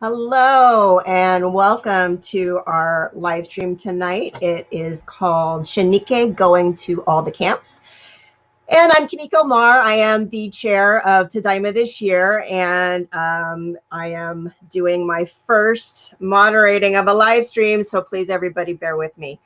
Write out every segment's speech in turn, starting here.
Hello and welcome to our live stream tonight. It is called Shin Nikkei, Going to All the Camps. And I'm Kimiko Marr. I am the chair of Tadaima this year, and I am doing my first moderating of a live stream, so please everybody bear with me.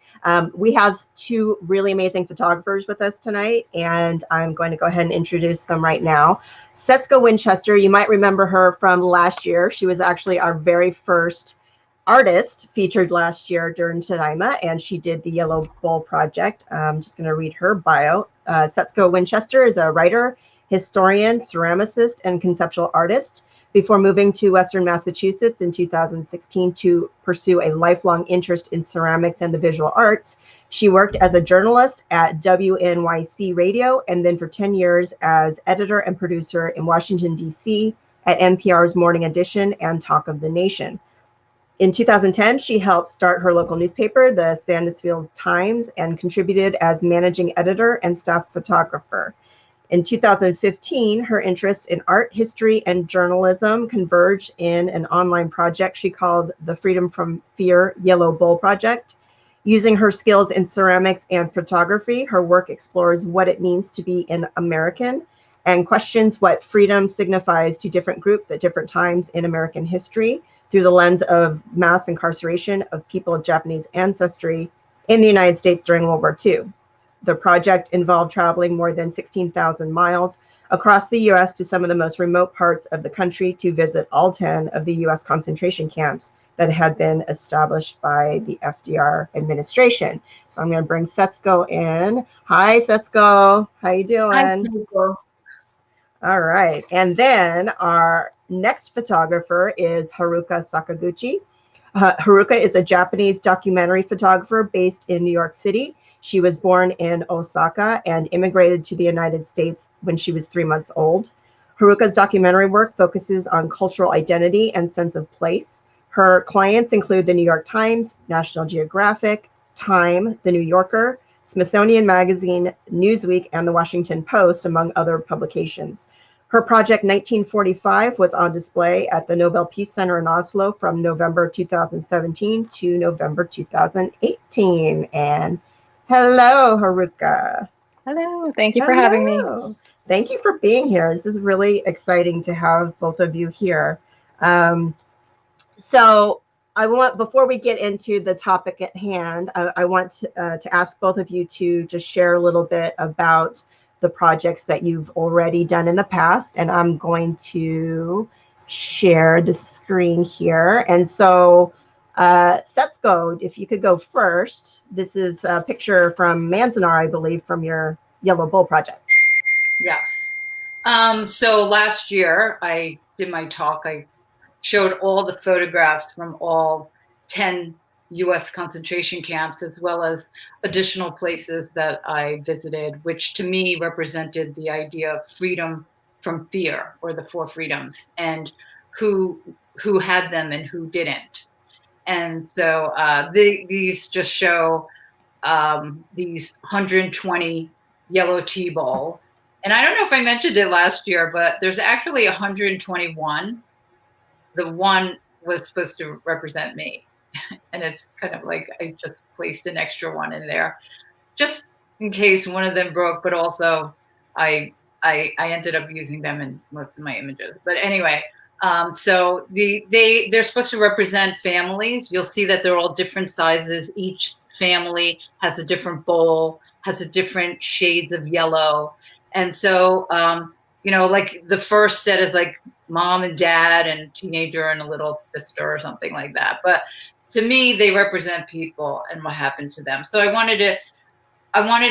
We have two really amazing photographers with us tonight, and I'm going to go ahead and introduce them right now. Setsuko Winchester, you might remember her from last year. She was actually our very first artist featured last year during Tadaima, and she did the Yellow Bowl project. I'm just going to read her bio. Setsuko Winchester is a writer, historian, ceramicist, and conceptual artist. Before moving to Western Massachusetts in 2016 to pursue a lifelong interest in ceramics and the visual arts, she worked as a journalist at WNYC Radio and then for 10 years as editor and producer in Washington, D.C. at NPR's Morning Edition and Talk of the Nation. In 2010, she helped start her local newspaper, the Sandusville Times, and contributed as managing editor and staff photographer. In 2015, her interests in art, history, and journalism converged in an online project she called the Freedom from Fear Yellow Bowl Project. Using her skills in ceramics and photography, her work explores what it means to be an American and questions what freedom signifies to different groups at different times in American history, through the lens of mass incarceration of people of Japanese ancestry in the United States during World War II. The project involved traveling more than 16,000 miles across the US to some of the most remote parts of the country to visit all 10 of the US concentration camps that had been established by the FDR administration. So I'm going to bring Setsuko in. Hi, Setsuko. How you doing? Hi, Kimiko. All right. And then our next photographer is Haruka Sakaguchi. Haruka is a Japanese documentary photographer based in New York City. She was born in Osaka and immigrated to the United States when she was 3 months old. Haruka's documentary work focuses on cultural identity and sense of place. Her clients include the New York Times, National Geographic, Time, The New Yorker, Smithsonian Magazine, Newsweek, and the Washington Post, among other publications. Her project 1945 was on display at the Nobel Peace Center in Oslo from November 2017 to November 2018. And hello, Haruka. Hello, thank you for having me. Thank you for being here. This is really exciting to have both of you here. So I want, before we get into the topic at hand, I want to ask both of you to just share a little bit about the projects that you've already done in the past. And I'm going to share the screen here. And so Setsuko, if you could go first. This is a picture from Manzanar, I believe, from your Yellow Bowl project. Yes. So last year I did my talk. I showed all the photographs from all 10 US concentration camps, as well as additional places that I visited, which to me represented the idea of freedom from fear, or the four freedoms, and who had them and who didn't. And so these just show these 120 yellow tea balls. And I don't know if I mentioned it last year, but there's actually 121. The one was supposed to represent me. And it's kind of like I just placed an extra one in there just in case one of them broke, but also I ended up using them in most of my images. But anyway, so they're supposed to represent families. You'll see that they're all different sizes. Each family has a different bowl, has a different shades of yellow. And so, like the first set is like mom and dad and teenager and a little sister or something like that. But to me, they represent people and what happened to them. So I wanted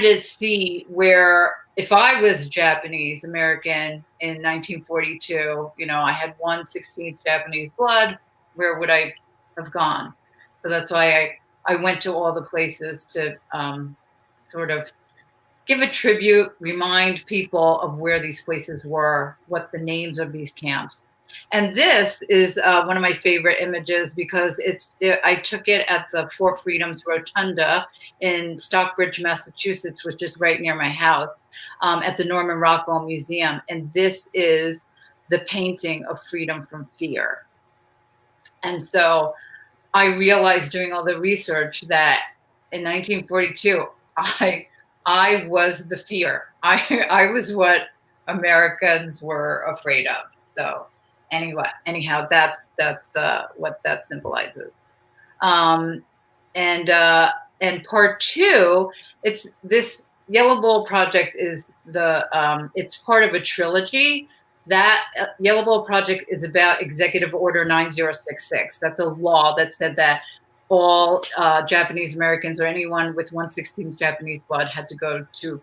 to see where, if I was Japanese American in 1942, I had 1/16 Japanese blood, where would I have gone? So that's why I went to all the places to sort of give a tribute, remind people of where these places were, what the names of these camps. And this is one of my favorite images because I took it at the Four Freedoms Rotunda in Stockbridge, Massachusetts, which is right near my house, at the Norman Rockwell Museum. And this is the painting of freedom from fear. And so I realized doing all the research that in 1942, I was the fear. I was what Americans were afraid of. So anyhow, that's what that symbolizes. And part two, it's this Yellow Bowl project is it's part of a trilogy. That Yellow Bowl project is about Executive Order 9066. That's a law that said that all Japanese Americans or anyone with 1/16 Japanese blood had to go to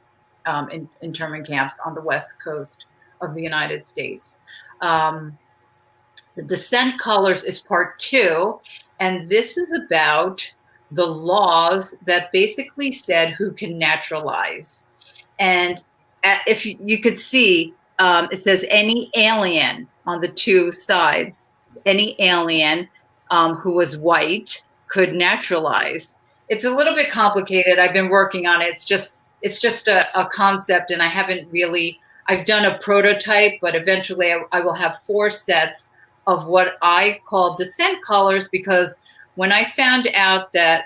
internment camps on the west coast of the United States. The Descent Colors is part two, and this is about the laws that basically said who can naturalize. And if you could see, it says any alien on the two sides, any alien who was white could naturalize. It's a little bit complicated. I've been working on it. It's just a concept, and I haven't really, I've done a prototype, but eventually I will have 4 sets of what I call Descent Colors, because when I found out that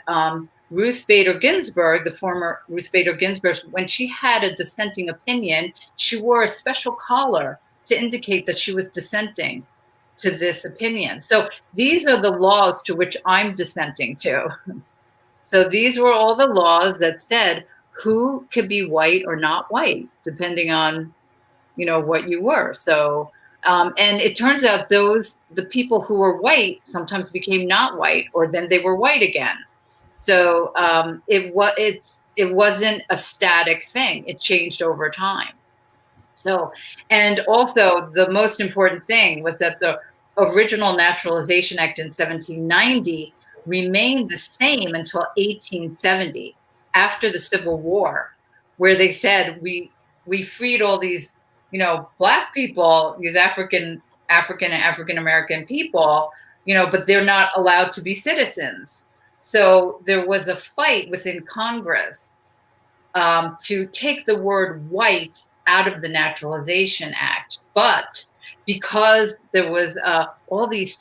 Ruth Bader Ginsburg, the former Ruth Bader Ginsburg, when she had a dissenting opinion, she wore a special collar to indicate that she was dissenting to this opinion. So these are the laws to which I'm dissenting to. So these were all the laws that said who could be white or not white, depending on, what you were. So, and it turns out the people who were white sometimes became not white, or then they were white again. So it wasn't a static thing. It changed over time. So, and also the most important thing was that the original Naturalization Act in 1790 remained the same until 1870, after the Civil War, where they said we freed all these, Black people, these African and African American people, but they're not allowed to be citizens. So there was a fight within Congress to take the word white out of the Naturalization Act. But because there was all these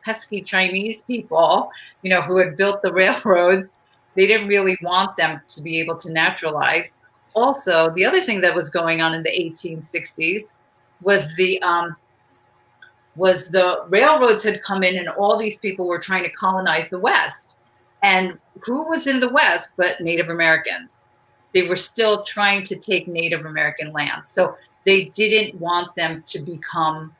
pesky Chinese people, who had built the railroads, they didn't really want them to be able to naturalize. Also, the other thing that was going on in the 1860s was the railroads had come in, and all these people were trying to colonize the West. And who was in the West but Native Americans? They were still trying to take Native American land. So they didn't want them to become,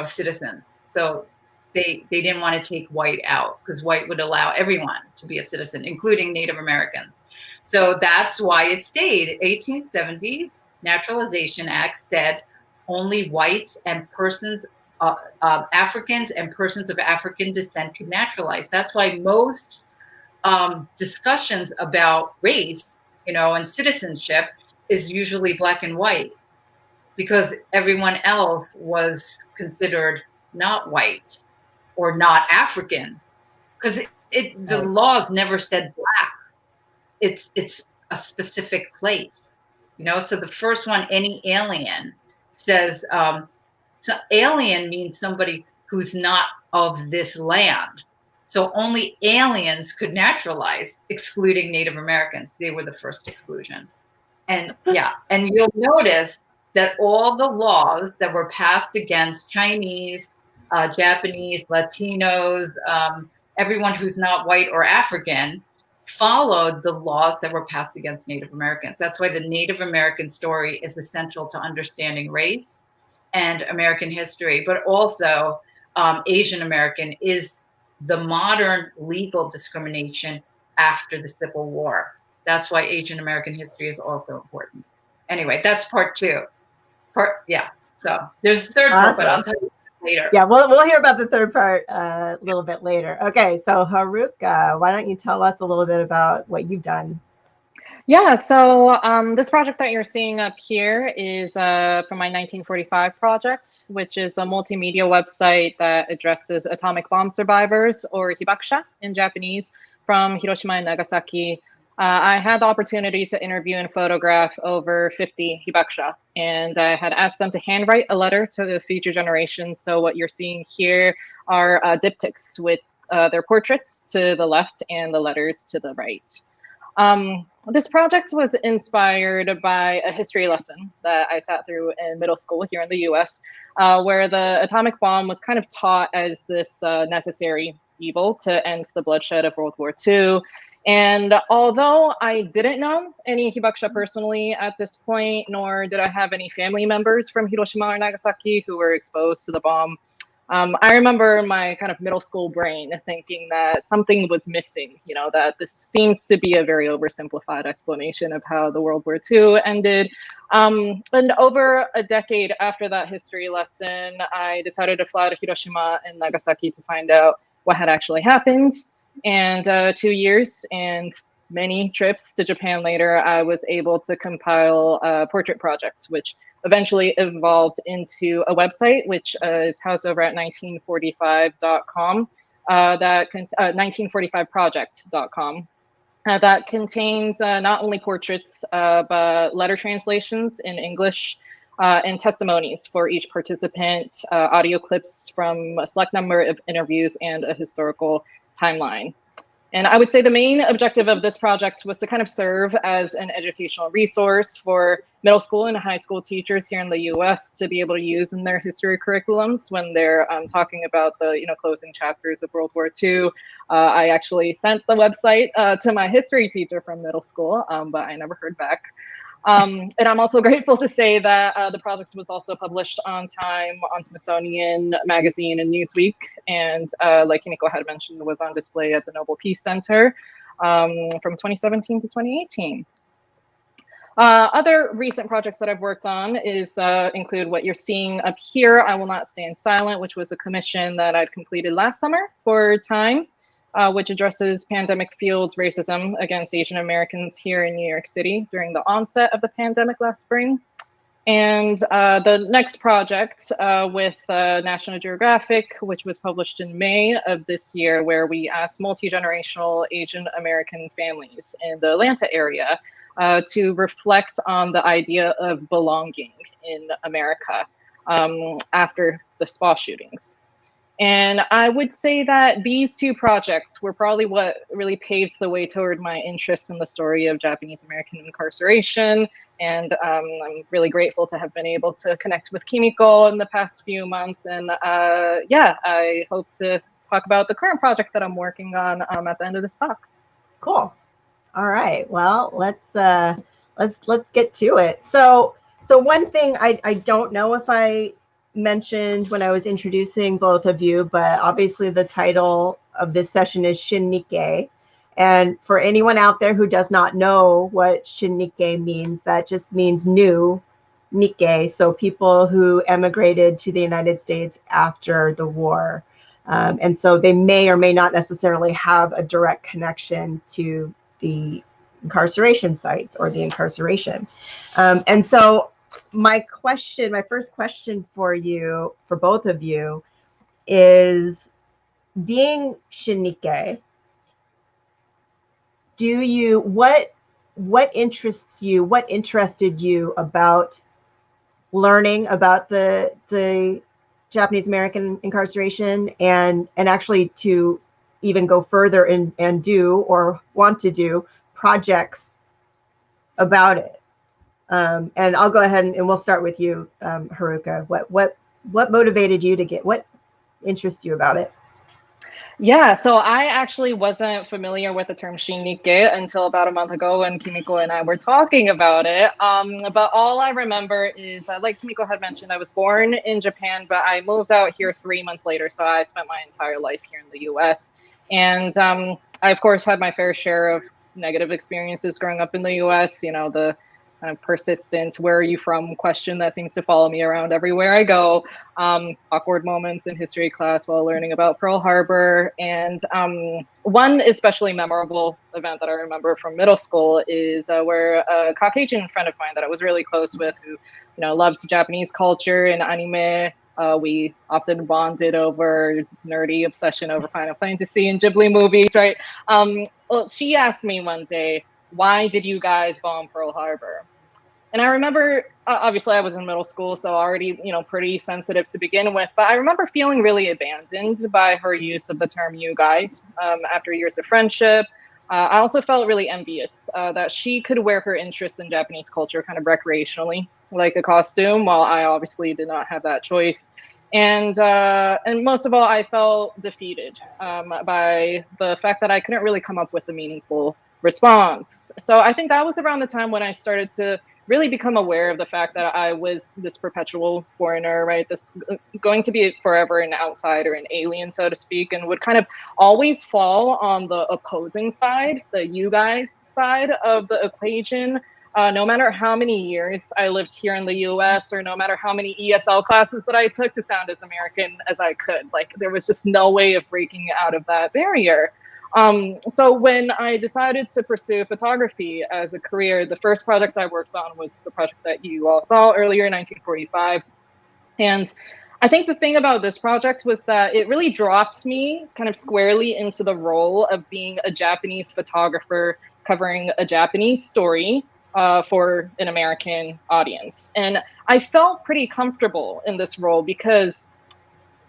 citizens. So they didn't want to take white out, because white would allow everyone to be a citizen, including Native Americans. So that's why it stayed. 1870s Naturalization Act said only whites and persons, Africans and persons of African descent could naturalize. That's why most discussions about race, and citizenship is usually black and white, because everyone else was considered not white or not African, because the laws never said black. It's a specific place, So the first one, any alien, says so alien means somebody who's not of this land. So only aliens could naturalize, excluding Native Americans. They were the first exclusion. And and you'll notice that all the laws that were passed against Chinese, Japanese, Latinos, everyone who's not white or African, followed the laws that were passed against Native Americans. That's why the Native American story is essential to understanding race and American history, but also Asian American is the modern legal discrimination after the Civil War. That's why Asian American history is also important. Anyway, that's part 2. So there's a third part, but I'll tell you later. Yeah, we'll hear about the third part a little bit later. Okay, so Haruka, why don't you tell us a little bit about what you've done? Yeah, so this project that you're seeing up here is from my 1945 project, which is a multimedia website that addresses atomic bomb survivors, or hibakusha in Japanese, from Hiroshima and Nagasaki I had the opportunity to interview and photograph over 50 hibakusha, and I had asked them to handwrite a letter to the future generations. So what you're seeing here are diptychs with their portraits to the left and the letters to the right. This project was inspired by a history lesson that I sat through in middle school here in the US, where the atomic bomb was kind of taught as this necessary evil to end the bloodshed of World War II. And although I didn't know any hibakusha personally at this point, nor did I have any family members from Hiroshima or Nagasaki who were exposed to the bomb, I remember my kind of middle school brain thinking that something was missing, you know, that this seems to be a very oversimplified explanation of how the World War II ended. And over a decade after that history lesson, I decided to fly to Hiroshima and Nagasaki to find out what had actually happened. And 2 years and many trips to Japan later, I was able to compile a portrait project, which eventually evolved into a website, which is housed over at 1945.com, 1945project.com. That contains not only portraits, but letter translations in English and testimonies for each participant, audio clips from a select number of interviews, and a historical timeline. And I would say the main objective of this project was to kind of serve as an educational resource for middle school and high school teachers here in the US to be able to use in their history curriculums when they're talking about the closing chapters of World War II. I actually sent the website to my history teacher from middle school, but I never heard back. And I'm also grateful to say that the project was also published on time on Smithsonian Magazine and Newsweek, and like Kimiko had mentioned, was on display at the Nobel Peace Center from 2017 to 2018. Other recent projects that I've worked on include what you're seeing up here, I Will Not Stand Silent, which was a commission that I'd completed last summer for Time, which addresses pandemic fueled racism against Asian Americans here in New York City during the onset of the pandemic last spring. And the next project with National Geographic, which was published in May of this year, where we asked multi-generational Asian American families in the Atlanta area to reflect on the idea of belonging in America after the spa shootings. And I would say that these two projects were probably what really paves the way toward my interest in the story of Japanese American incarceration. And I'm really grateful to have been able to connect with Kimiko in the past few months. And yeah, I hope to talk about the current project that I'm working on at the end of this talk. Cool. All right. Well, let's get to it. So one thing I don't know if I mentioned when I was introducing both of you, but obviously the title of this session is Shin Nikkei. And for anyone out there who does not know what Shin Nikkei means, that just means new Nikkei. So people who emigrated to the United States after the war. And so they may or may not necessarily have a direct connection to the incarceration sites or the incarceration. And so my first question for you, for both of you, is being Shin Nikkei, what interests you, what interested you about learning about the Japanese American incarceration and actually to even go further and do or want to do projects about it? And I'll go ahead and we'll start with you, Haruka. What motivated you what interests you about it? Yeah, so I actually wasn't familiar with the term Shin Nikkei until about a month ago when Kimiko and I were talking about it. But all I remember is, like Kimiko had mentioned, I was born in Japan, but I moved out here 3 months later. So I spent my entire life here in the US. And I, of course, had my fair share of negative experiences growing up in the US, the kind of persistent "where are you from" question that seems to follow me around everywhere I go, awkward moments in history class while learning about Pearl Harbor. And one especially memorable event that I remember from middle school is where a Caucasian friend of mine that I was really close with, who loved Japanese culture and anime. We often bonded over nerdy obsession over Final Fantasy and Ghibli movies, right? Well, she asked me one day, why did you guys bomb Pearl Harbor? And I remember, obviously I was in middle school, so already, pretty sensitive to begin with, but I remember feeling really abandoned by her use of the term you guys after years of friendship. I also felt really envious that she could wear her interests in Japanese culture kind of recreationally, like a costume, while I obviously did not have that choice. And most of all, I felt defeated by the fact that I couldn't really come up with a meaningful response. So I think that was around the time when I started to really become aware of the fact that I was this perpetual foreigner, right? This going to be forever an outsider, an alien, so to speak, and would kind of always fall on the opposing side, the you guys side of the equation. No matter how many years I lived here in the US, or no matter how many ESL classes that I took to sound as American as I could, like there was just no way of breaking out of that barrier. So when I decided to pursue photography as a career, the first project I worked on was the project that you all saw earlier in 1945. And I think the thing about this project was that it really dropped me kind of squarely into the role of being a Japanese photographer covering a Japanese story for an American audience. And I felt pretty comfortable in this role because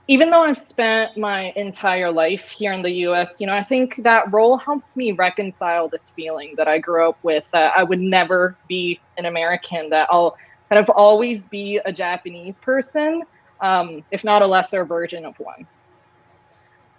even though I've spent my entire life here in the US, I think that role helped me reconcile this feeling that I grew up with, that I would never be an American, that I'll kind of always be a Japanese person, if not a lesser version of one.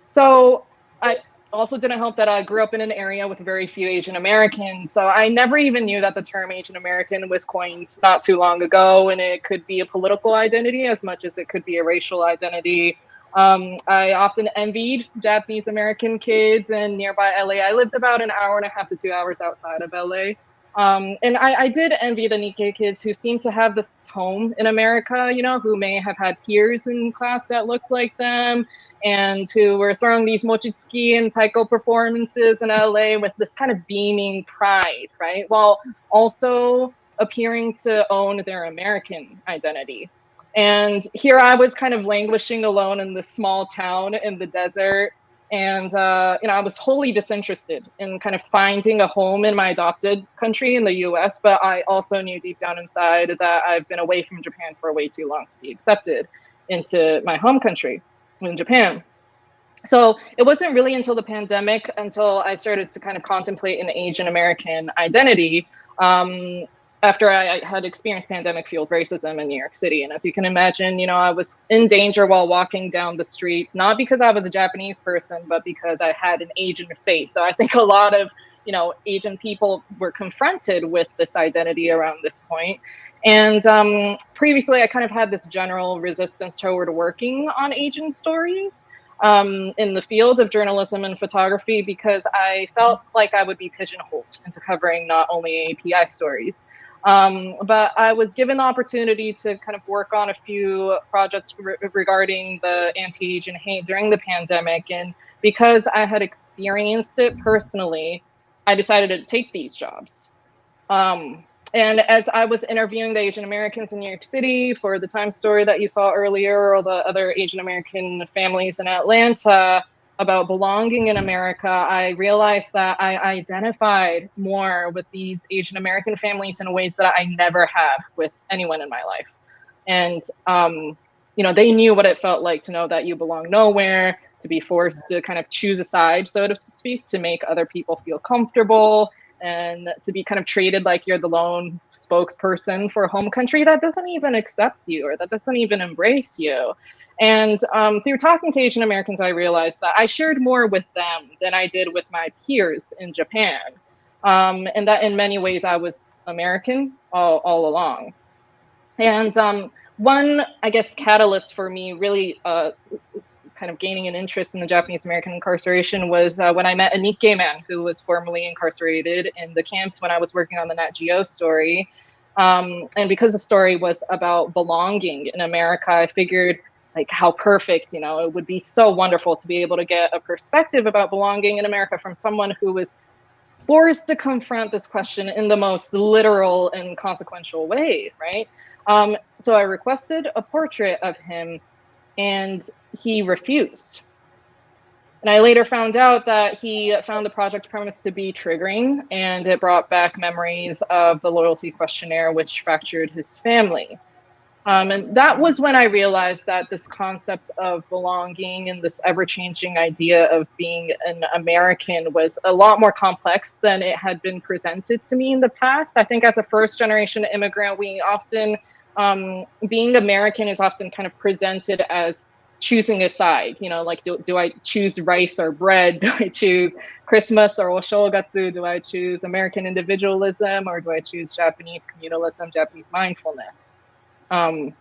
So I also didn't help that I grew up in an area with very few Asian Americans. So I never even knew that the term Asian American was coined not too long ago, and it could be a political identity as much as it could be a racial identity. I often envied Japanese American kids in nearby LA. I lived about an hour and a half to 2 hours outside of LA. And I did envy the Nikkei kids who seemed to have this home in America, who may have had peers in class that looked like them, and who were throwing these mochitsuki and taiko performances in LA with this kind of beaming pride, right? While also appearing to own their American identity. And here I was kind of languishing alone in this small town in the desert. And, I was wholly disinterested in kind of finding a home in my adopted country in the US, but I also knew deep down inside that I've been away from Japan for way too long to be accepted into my home country in Japan. So it wasn't really until the pandemic, until I started to kind of contemplate an Asian American identity, after I had experienced pandemic-fueled racism in New York City. And as you can imagine, I was in danger while walking down the streets, not because I was a Japanese person, but because I had an Asian face. So I think a lot of, Asian people were confronted with this identity around this point. And previously, I kind of had this general resistance toward working on Asian stories in the field of journalism and photography, because I felt like I would be pigeonholed into covering not only API stories. But I was given the opportunity to kind of work on a few projects regarding the anti-Asian hate during the pandemic. And because I had experienced it personally, I decided to take these jobs. And as I was interviewing the Asian Americans in New York City for the Times story that you saw earlier, or the other Asian American families in Atlanta about belonging in America, I realized that I identified more with these Asian American families in ways that I never have with anyone in my life. And, they knew what it felt like to know that you belong nowhere, to be forced to kind of choose a side, so to speak, to make other people feel comfortable, and to be kind of treated like you're the lone spokesperson for a home country that doesn't even accept you, or that doesn't even embrace you. And through talking to Asian Americans, I realized that I shared more with them than I did with my peers in Japan. And that in many ways I was American all along. And one, I guess, catalyst for me really kind of gaining an interest in the Japanese American incarceration was when I met a Nikkei man who was formerly incarcerated in the camps when I was working on the Nat Geo story. And because the story was about belonging in America, I figured like how perfect, it would be so wonderful to be able to get a perspective about belonging in America from someone who was forced to confront this question in the most literal and consequential way, right? So I requested a portrait of him, and he refused. And I later found out that he found the project premise to be triggering, and it brought back memories of the loyalty questionnaire, which fractured his family. And that was when I realized that this concept of belonging and this ever-changing idea of being an American was a lot more complex than it had been presented to me in the past. I think as a first-generation immigrant, we often, being American is often kind of presented as choosing a side, you know, like, do I choose rice or bread? Do I choose Christmas or Oshogatsu? Do I choose American individualism, or do I choose Japanese communalism, Japanese mindfulness? And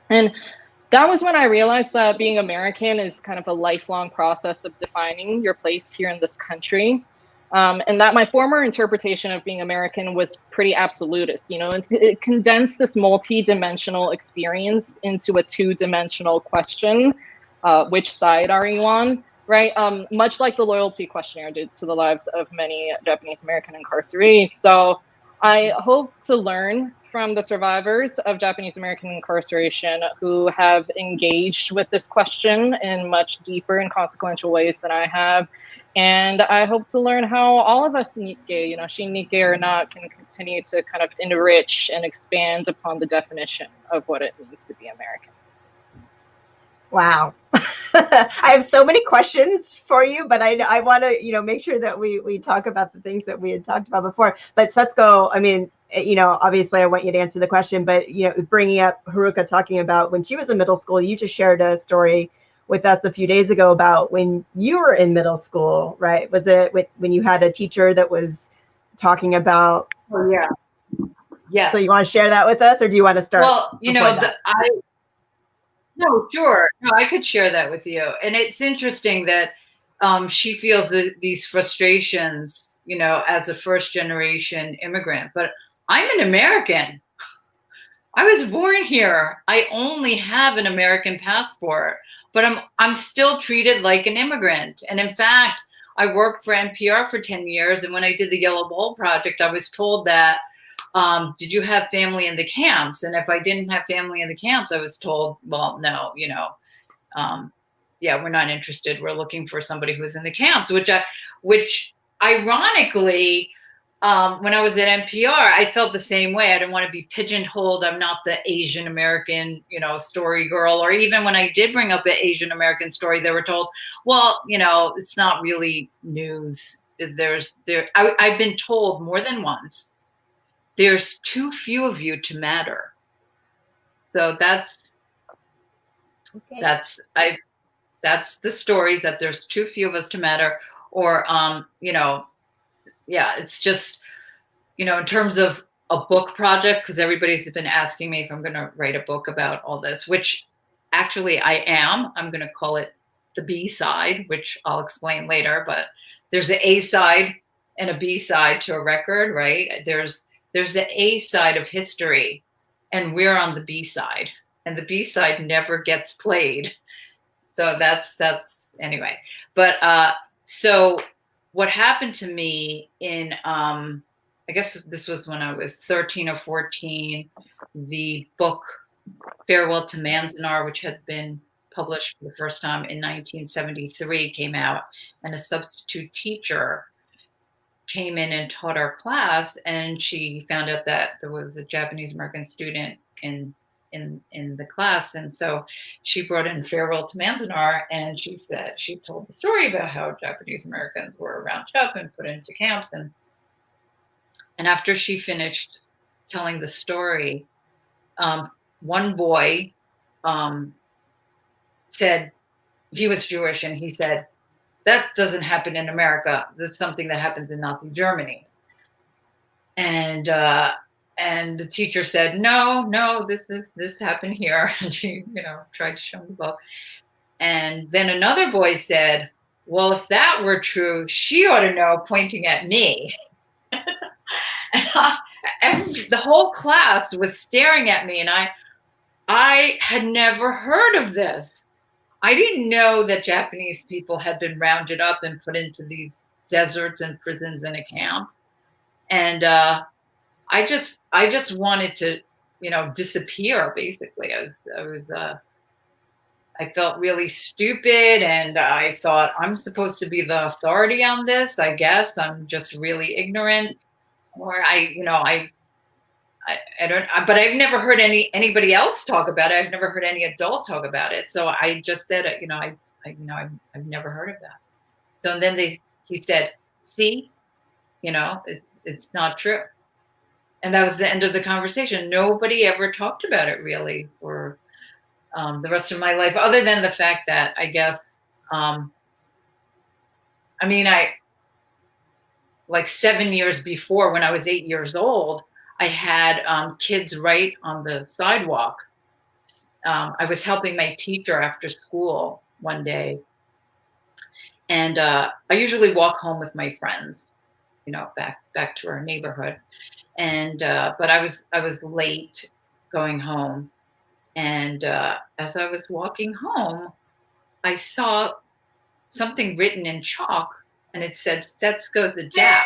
that was when I realized that being American is kind of a lifelong process of defining your place here in this country. And that my former interpretation of being American was pretty absolutist. You know, it condensed this multi-dimensional experience into a two-dimensional question. Which side are you on? Right? Much like the loyalty questionnaire did to the lives of many Japanese American incarcerees. So I hope to learn from the survivors of Japanese American incarceration who have engaged with this question in much deeper and consequential ways than I have. And I hope to learn how all of us Nikkei, you know, Shin Nikkei or not, can continue to kind of enrich and expand upon the definition of what it means to be American. Wow. I have so many questions for you, but I want to, you know, make sure that we talk about the things that we had talked about before. But Setsuko, I mean, you know, obviously I want you to answer the question, but, you know, bringing up Haruka talking about when she was in middle school, you just shared a story with us a few days ago about when you were in middle school, right? Was it when you had a teacher that was talking about? Oh, yeah. Yeah. So you want to share that with us, or do you want to start? Well, you know, no, sure. No, I could share that with you. And it's interesting that she feels these frustrations, you know, as a first generation immigrant. But I'm an American. I was born here. I only have an American passport, but I'm still treated like an immigrant. And in fact, I worked for NPR for 10 years. And when I did the Yellow Bowl Project, I was told that did you have family in the camps? And if I didn't have family in the camps, I was told, well, no, you know, yeah, we're not interested. We're looking for somebody who's in the camps, which ironically, when I was at NPR, I felt the same way. I didn't want to be pigeonholed. I'm not the Asian American, you know, story girl. Or even when I did bring up an Asian American story, they were told, well, you know, it's not really news. I've been told more than once, there's too few of you to matter. So that's the stories, that there's too few of us to matter. Or, you know, yeah, it's just, you know, in terms of a book project, because everybody's been asking me if I'm going to write a book about all this, which actually I am. I'm going to call it the B side, which I'll explain later. But there's an A side and a B side to a record, right? There's the A side of history, and we're on the B side, and the B side never gets played. So that's anyway. But so what happened to me in I guess this was when I was 13 or 14, the book Farewell to Manzanar, which had been published for the first time in 1973, came out, and a substitute teacher came in and taught our class, and she found out that there was a Japanese American student in the class, and so she brought in Farewell to Manzanar, and she told the story about how Japanese Americans were rounded up and put into camps, and after she finished telling the story, one boy said, he was Jewish, and he said, that doesn't happen in America. That's something that happens in Nazi Germany. And the teacher said, no, this happened here. And she, you know, tried to show me the book. And then another boy said, well, if that were true, she ought to know, pointing at me. And the whole class was staring at me, and I had never heard of this. I didn't know that Japanese people had been rounded up and put into these deserts and prisons in a camp. And I just wanted to, you know, disappear, basically. I felt really stupid, and I thought I'm supposed to be the authority on this. I guess I'm just really ignorant, or I don't. But I've never heard anybody else talk about it. I've never heard any adult talk about it. So I just said, I've never heard of that. So then he said, see, it's not true. And that was the end of the conversation. Nobody ever talked about it really for the rest of my life, other than the fact that I guess, like 7 years before, when I was 8 years old, I had kids write on the sidewalk. I was helping my teacher after school one day, and I usually walk home with my friends, back to our neighborhood. And but I was late going home, and as I was walking home, I saw something written in chalk, and it said "Setsuko's a Jap,"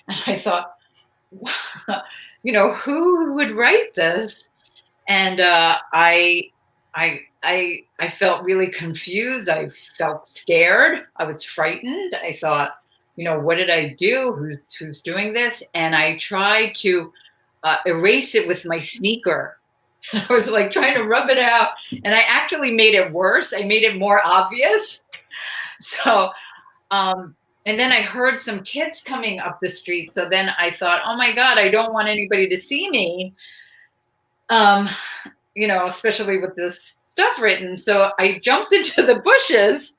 and I thought, who would write this? And I felt really confused. I felt scared. I was frightened. I thought, what did I do? Who's doing this? And I tried to erase it with my sneaker. I was like trying to rub it out, and I actually made it worse. I made it more obvious. So, and then I heard some kids coming up the street. So then I thought, oh my God, I don't want anybody to see me. Especially with this stuff written. So I jumped into the bushes,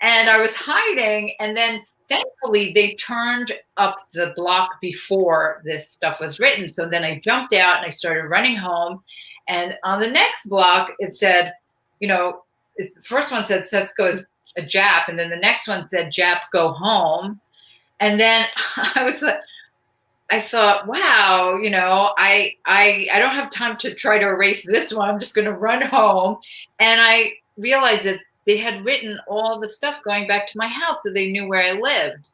and I was hiding. And then thankfully they turned up the block before this stuff was written. So then I jumped out and I started running home. And on the next block, it said, the first one said Setsuko is a Jap. And then the next one said Jap, go home. And then I thought, wow, I don't have time to try to erase this one. I'm just going to run home. And I realized that they had written all the stuff going back to my house, so they knew where I lived.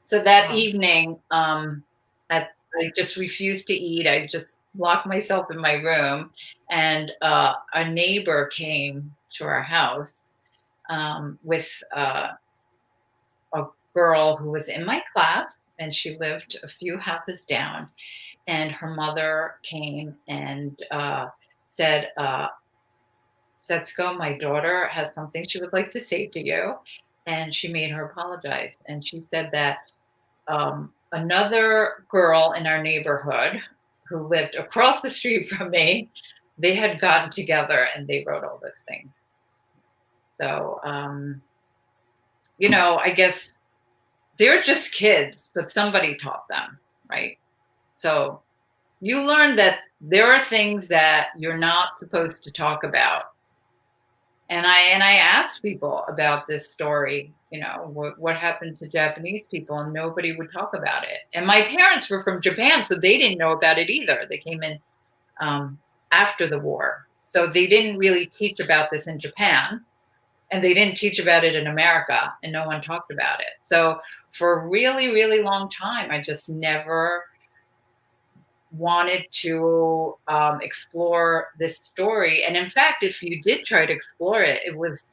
So that evening, I just refused to eat. I just locked myself in my room, and a neighbor came to our house with a girl who was in my class, and she lived a few houses down. And her mother came and said, Setsuko, my daughter has something she would like to say to you. And she made her apologize. And she said that another girl in our neighborhood who lived across the street from me, they had gotten together and they wrote all those things. So, I guess they're just kids, but somebody taught them, right? So you learn that there are things that you're not supposed to talk about. And I asked people about this story, what happened to Japanese people, and nobody would talk about it. And my parents were from Japan, so they didn't know about it either. They came in after the war. So they didn't really teach about this in Japan, and they didn't teach about it in America, and no one talked about it. So for a really, really long time, I just never wanted to explore this story. And in fact, if you did try to explore it, it was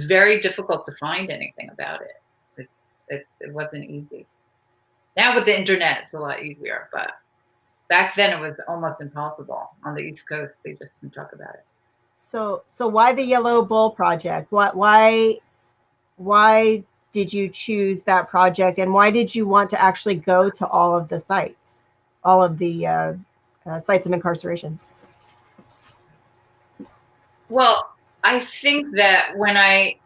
very difficult to find anything about it. It wasn't easy. Now with the internet, it's a lot easier, but back then it was almost impossible. On the East Coast, they just didn't talk about it. So why the Yellow Bull Project? Why did you choose that project, and why did you want to actually go to all of the sites, all of the sites of incarceration? Well, I think that when I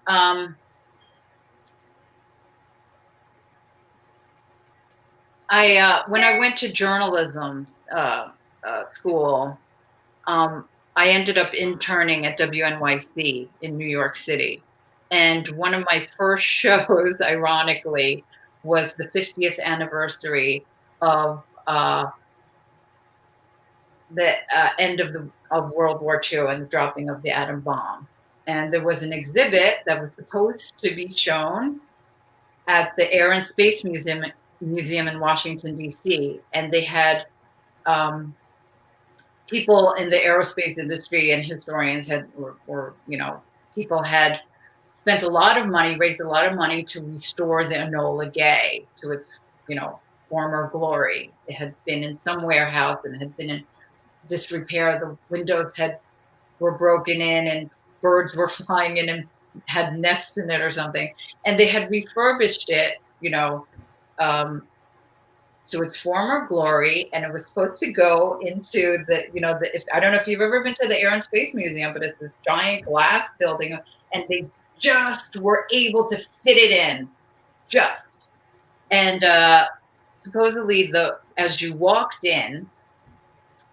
went to journalism school, I ended up interning at WNYC in New York City. And one of my first shows, ironically, was the 50th anniversary of the end of World War II and the dropping of the atom bomb. And there was an exhibit that was supposed to be shown at the Air and Space Museum in Washington, D.C. And they had people in the aerospace industry and historians people had spent a lot of money, raised a lot of money to restore the Enola Gay to its, former glory. It had been in some warehouse and had been in disrepair. The windows were broken in and birds were flying in and had nests in it or something. And they had refurbished it, to its former glory, and it was supposed to go into I don't know if you've ever been to the Air and Space Museum, but it's this giant glass building, and they just were able to fit it in, and supposedly as you walked in,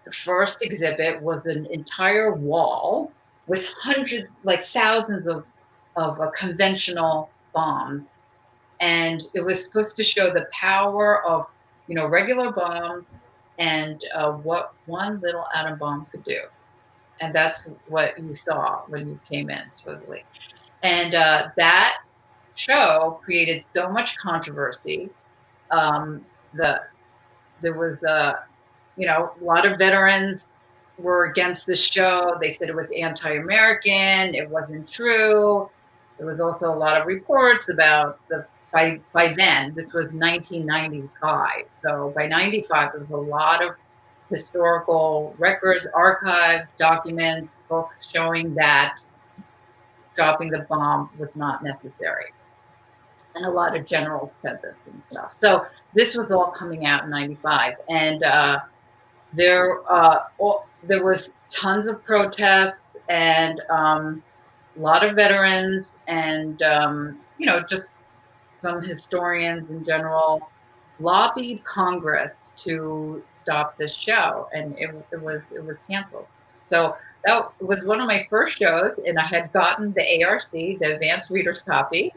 the first exhibit was an entire wall with hundreds, like thousands of conventional bombs, and it was supposed to show the power of regular bombs and what one little atom bomb could do. And that's what you saw when you came in, supposedly. And that show created so much controversy. There was a lot of veterans were against the show. They said it was anti-American. It wasn't true. There was also a lot of reports about by then, this was 1995. So by 95, there was a lot of historical records, archives, documents, books showing that dropping the bomb was not necessary. And a lot of generals said this and stuff. So this was all coming out in 95. And there was tons of protests and a lot of veterans and, just some historians in general lobbied Congress to stop this show, and it was canceled. So that was one of my first shows, and I had gotten the ARC, the Advanced Reader's Copy,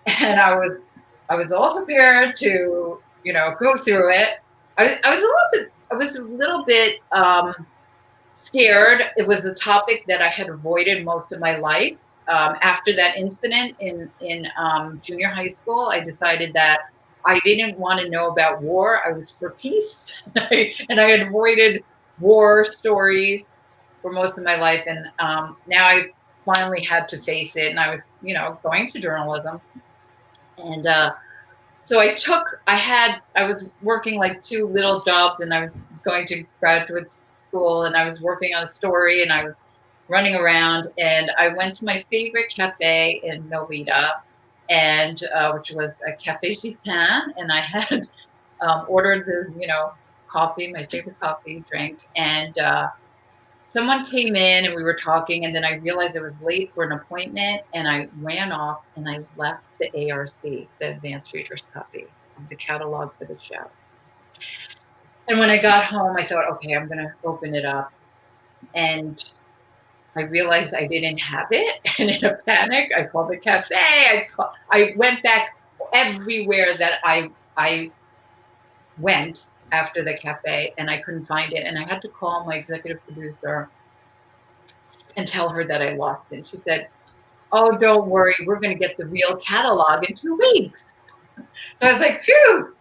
and I was all prepared to go through it. I was a little bit scared. It was a topic that I had avoided most of my life. After that incident in junior high school, I decided that I didn't want to know about war. I was for peace, and I had avoided war stories for most of my life. And now I finally had to face it, and I was, going to journalism. And so I was working like 2 little jobs, and I was going to graduate school, and I was working on a story, and I was running around, and I went to my favorite cafe in Nolita, and which was a Cafe Gitan, and I had ordered the coffee, my favorite coffee drink, and someone came in and we were talking, and then I realized I was late for an appointment, and I ran off and I left the ARC, the Advanced Reader's Copy, of the catalog for the show. And when I got home, I thought, okay, I'm going to open it up, and I realized I didn't have it, and in a panic, I called the cafe. I went back everywhere that I went after the cafe, and I couldn't find it. And I had to call my executive producer and tell her that I lost it. She said, "Oh, don't worry, we're going to get the real catalog in 2 weeks." So I was like, phew.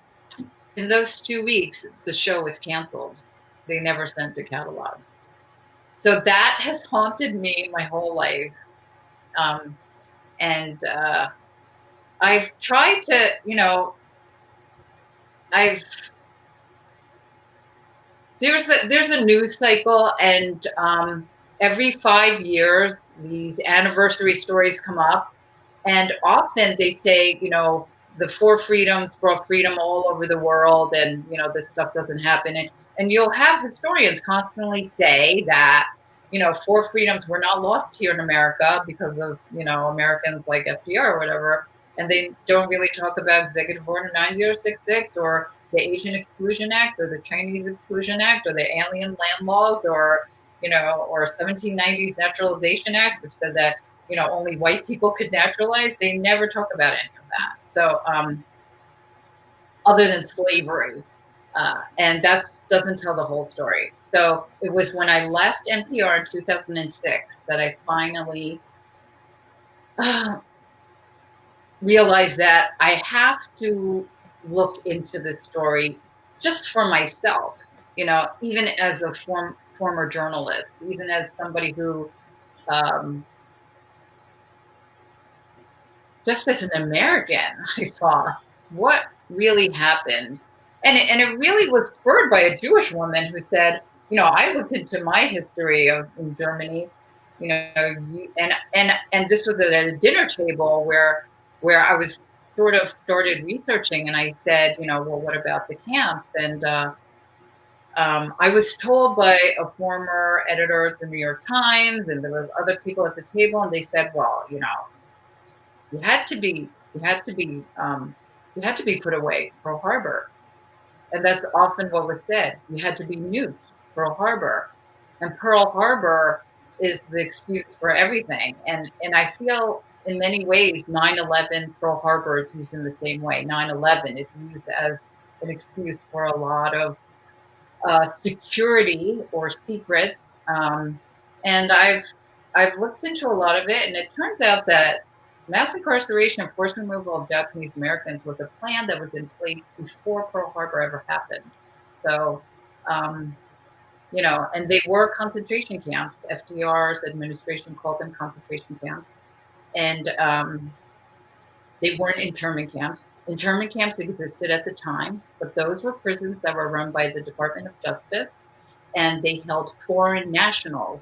In those 2 weeks, the show was canceled. They never sent the catalog. So that has haunted me my whole life. And I've tried to, there's a news cycle, and every 5 years, these anniversary stories come up, and often they say, the 4 freedoms brought freedom all over the world, and, this stuff doesn't happen. And you'll have historians constantly say that, 4 freedoms were not lost here in America because of, Americans like FDR or whatever. And they don't really talk about Executive Order 9066 or the Asian Exclusion Act or the Chinese Exclusion Act or the Alien Land Laws or 1790s Naturalization Act, which said that, only white people could naturalize. They never talk about any of that. So other than slavery. And that doesn't tell the whole story. So it was when I left NPR in 2006 that I finally realized that I have to look into this story just for myself, even as a former journalist, even as somebody who, just as an American, I thought, what really happened? And it really was spurred by a Jewish woman who said, I looked into my history in Germany, and this was at a dinner table where I was sort of started researching, and I said, well, what about the camps? And I was told by a former editor at the New York Times, and there were other people at the table, and they said, well, you had to be put away, Pearl Harbor. And that's often what was said. You had to be nuked, Pearl Harbor. And Pearl Harbor is the excuse for everything. And I feel in many ways 9/11, Pearl Harbor is used in the same way. 9/11 is used as an excuse for a lot of security or secrets. And I've looked into a lot of it, and it turns out that mass incarceration and forced removal of Japanese Americans was a plan that was in place before Pearl Harbor ever happened. So, and they were concentration camps. FDR's administration called them concentration camps. And they weren't internment camps. Internment camps existed at the time, but those were prisons that were run by the Department of Justice, and they held foreign nationals.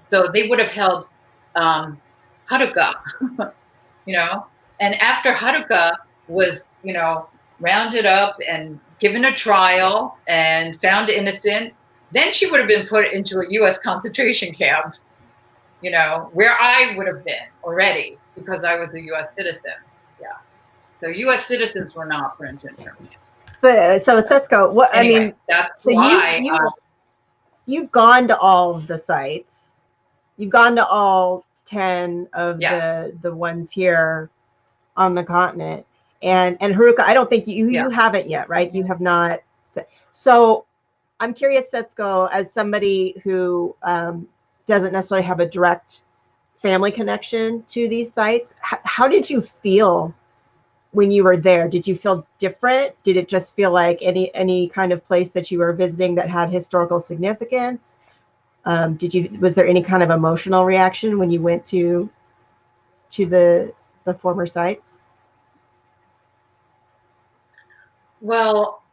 So they would have held Haruka, and after Haruka was, rounded up and given a trial and found innocent, then she would have been put into a U.S. concentration camp, where I would have been already because I was a U.S. citizen. Yeah. So U.S. citizens were not put into internment. But so Setsuko, Anyway, that's so why you've gone to all of the sites. You've gone to all 10 of Yes. the ones here on the continent. And Haruka, I don't think you haven't yet, right? You have not. So I'm curious, Setsuko, as somebody who doesn't necessarily have a direct family connection to these sites, how did you feel when you were there? Did you feel different? Did it just feel like any kind of place that you were visiting that had historical significance? Was there any kind of emotional reaction when you went to the former sites? Well,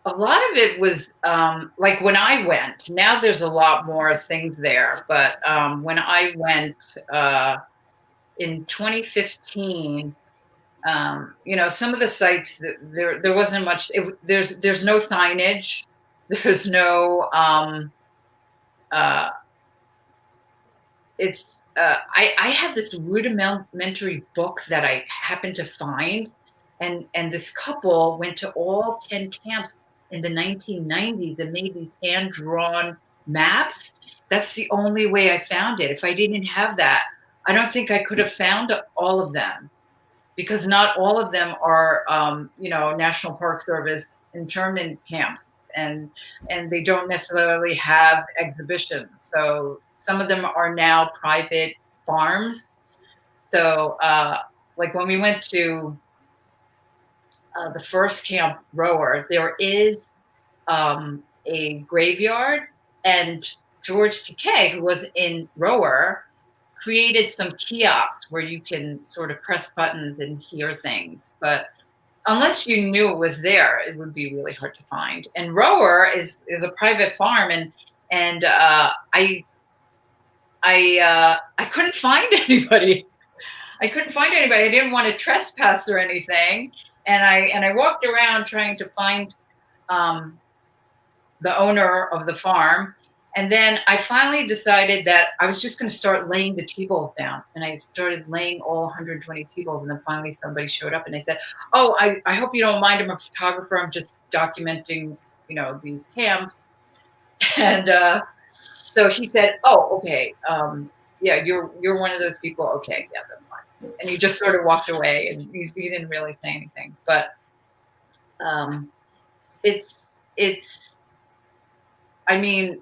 a lot of it was like when I went. Now there's a lot more things there, but when I went in 2015, some of the sites there wasn't much. There's no signage. There's no. I have this rudimentary book that I happened to find, and this couple went to all 10 camps in the 1990s and made these hand-drawn maps. That's the only way I found it. If I didn't have that, I don't think I could have found all of them, because not all of them are, National Park Service internment camps, and they don't necessarily have exhibitions. So some of them are now private farms. So like when we went to the first camp, Rower, there is a graveyard, and George Takei, who was in Rower, created some kiosks where you can sort of press buttons and hear things. But unless you knew it was there, it would be really hard to find. And Rower is a private farm, and I couldn't find anybody. I didn't want to trespass or anything. And I walked around trying to find the owner of the farm. And then I finally decided that I was just going to start laying the T-balls down. And I started laying all 120 T-balls. And then finally somebody showed up and they said, oh, I hope you don't mind. I'm a photographer. I'm just documenting, these camps. And so he said, oh, okay. Yeah, you're one of those people. Okay, yeah, that's fine. And he just sort of walked away, and he didn't really say anything. But I mean,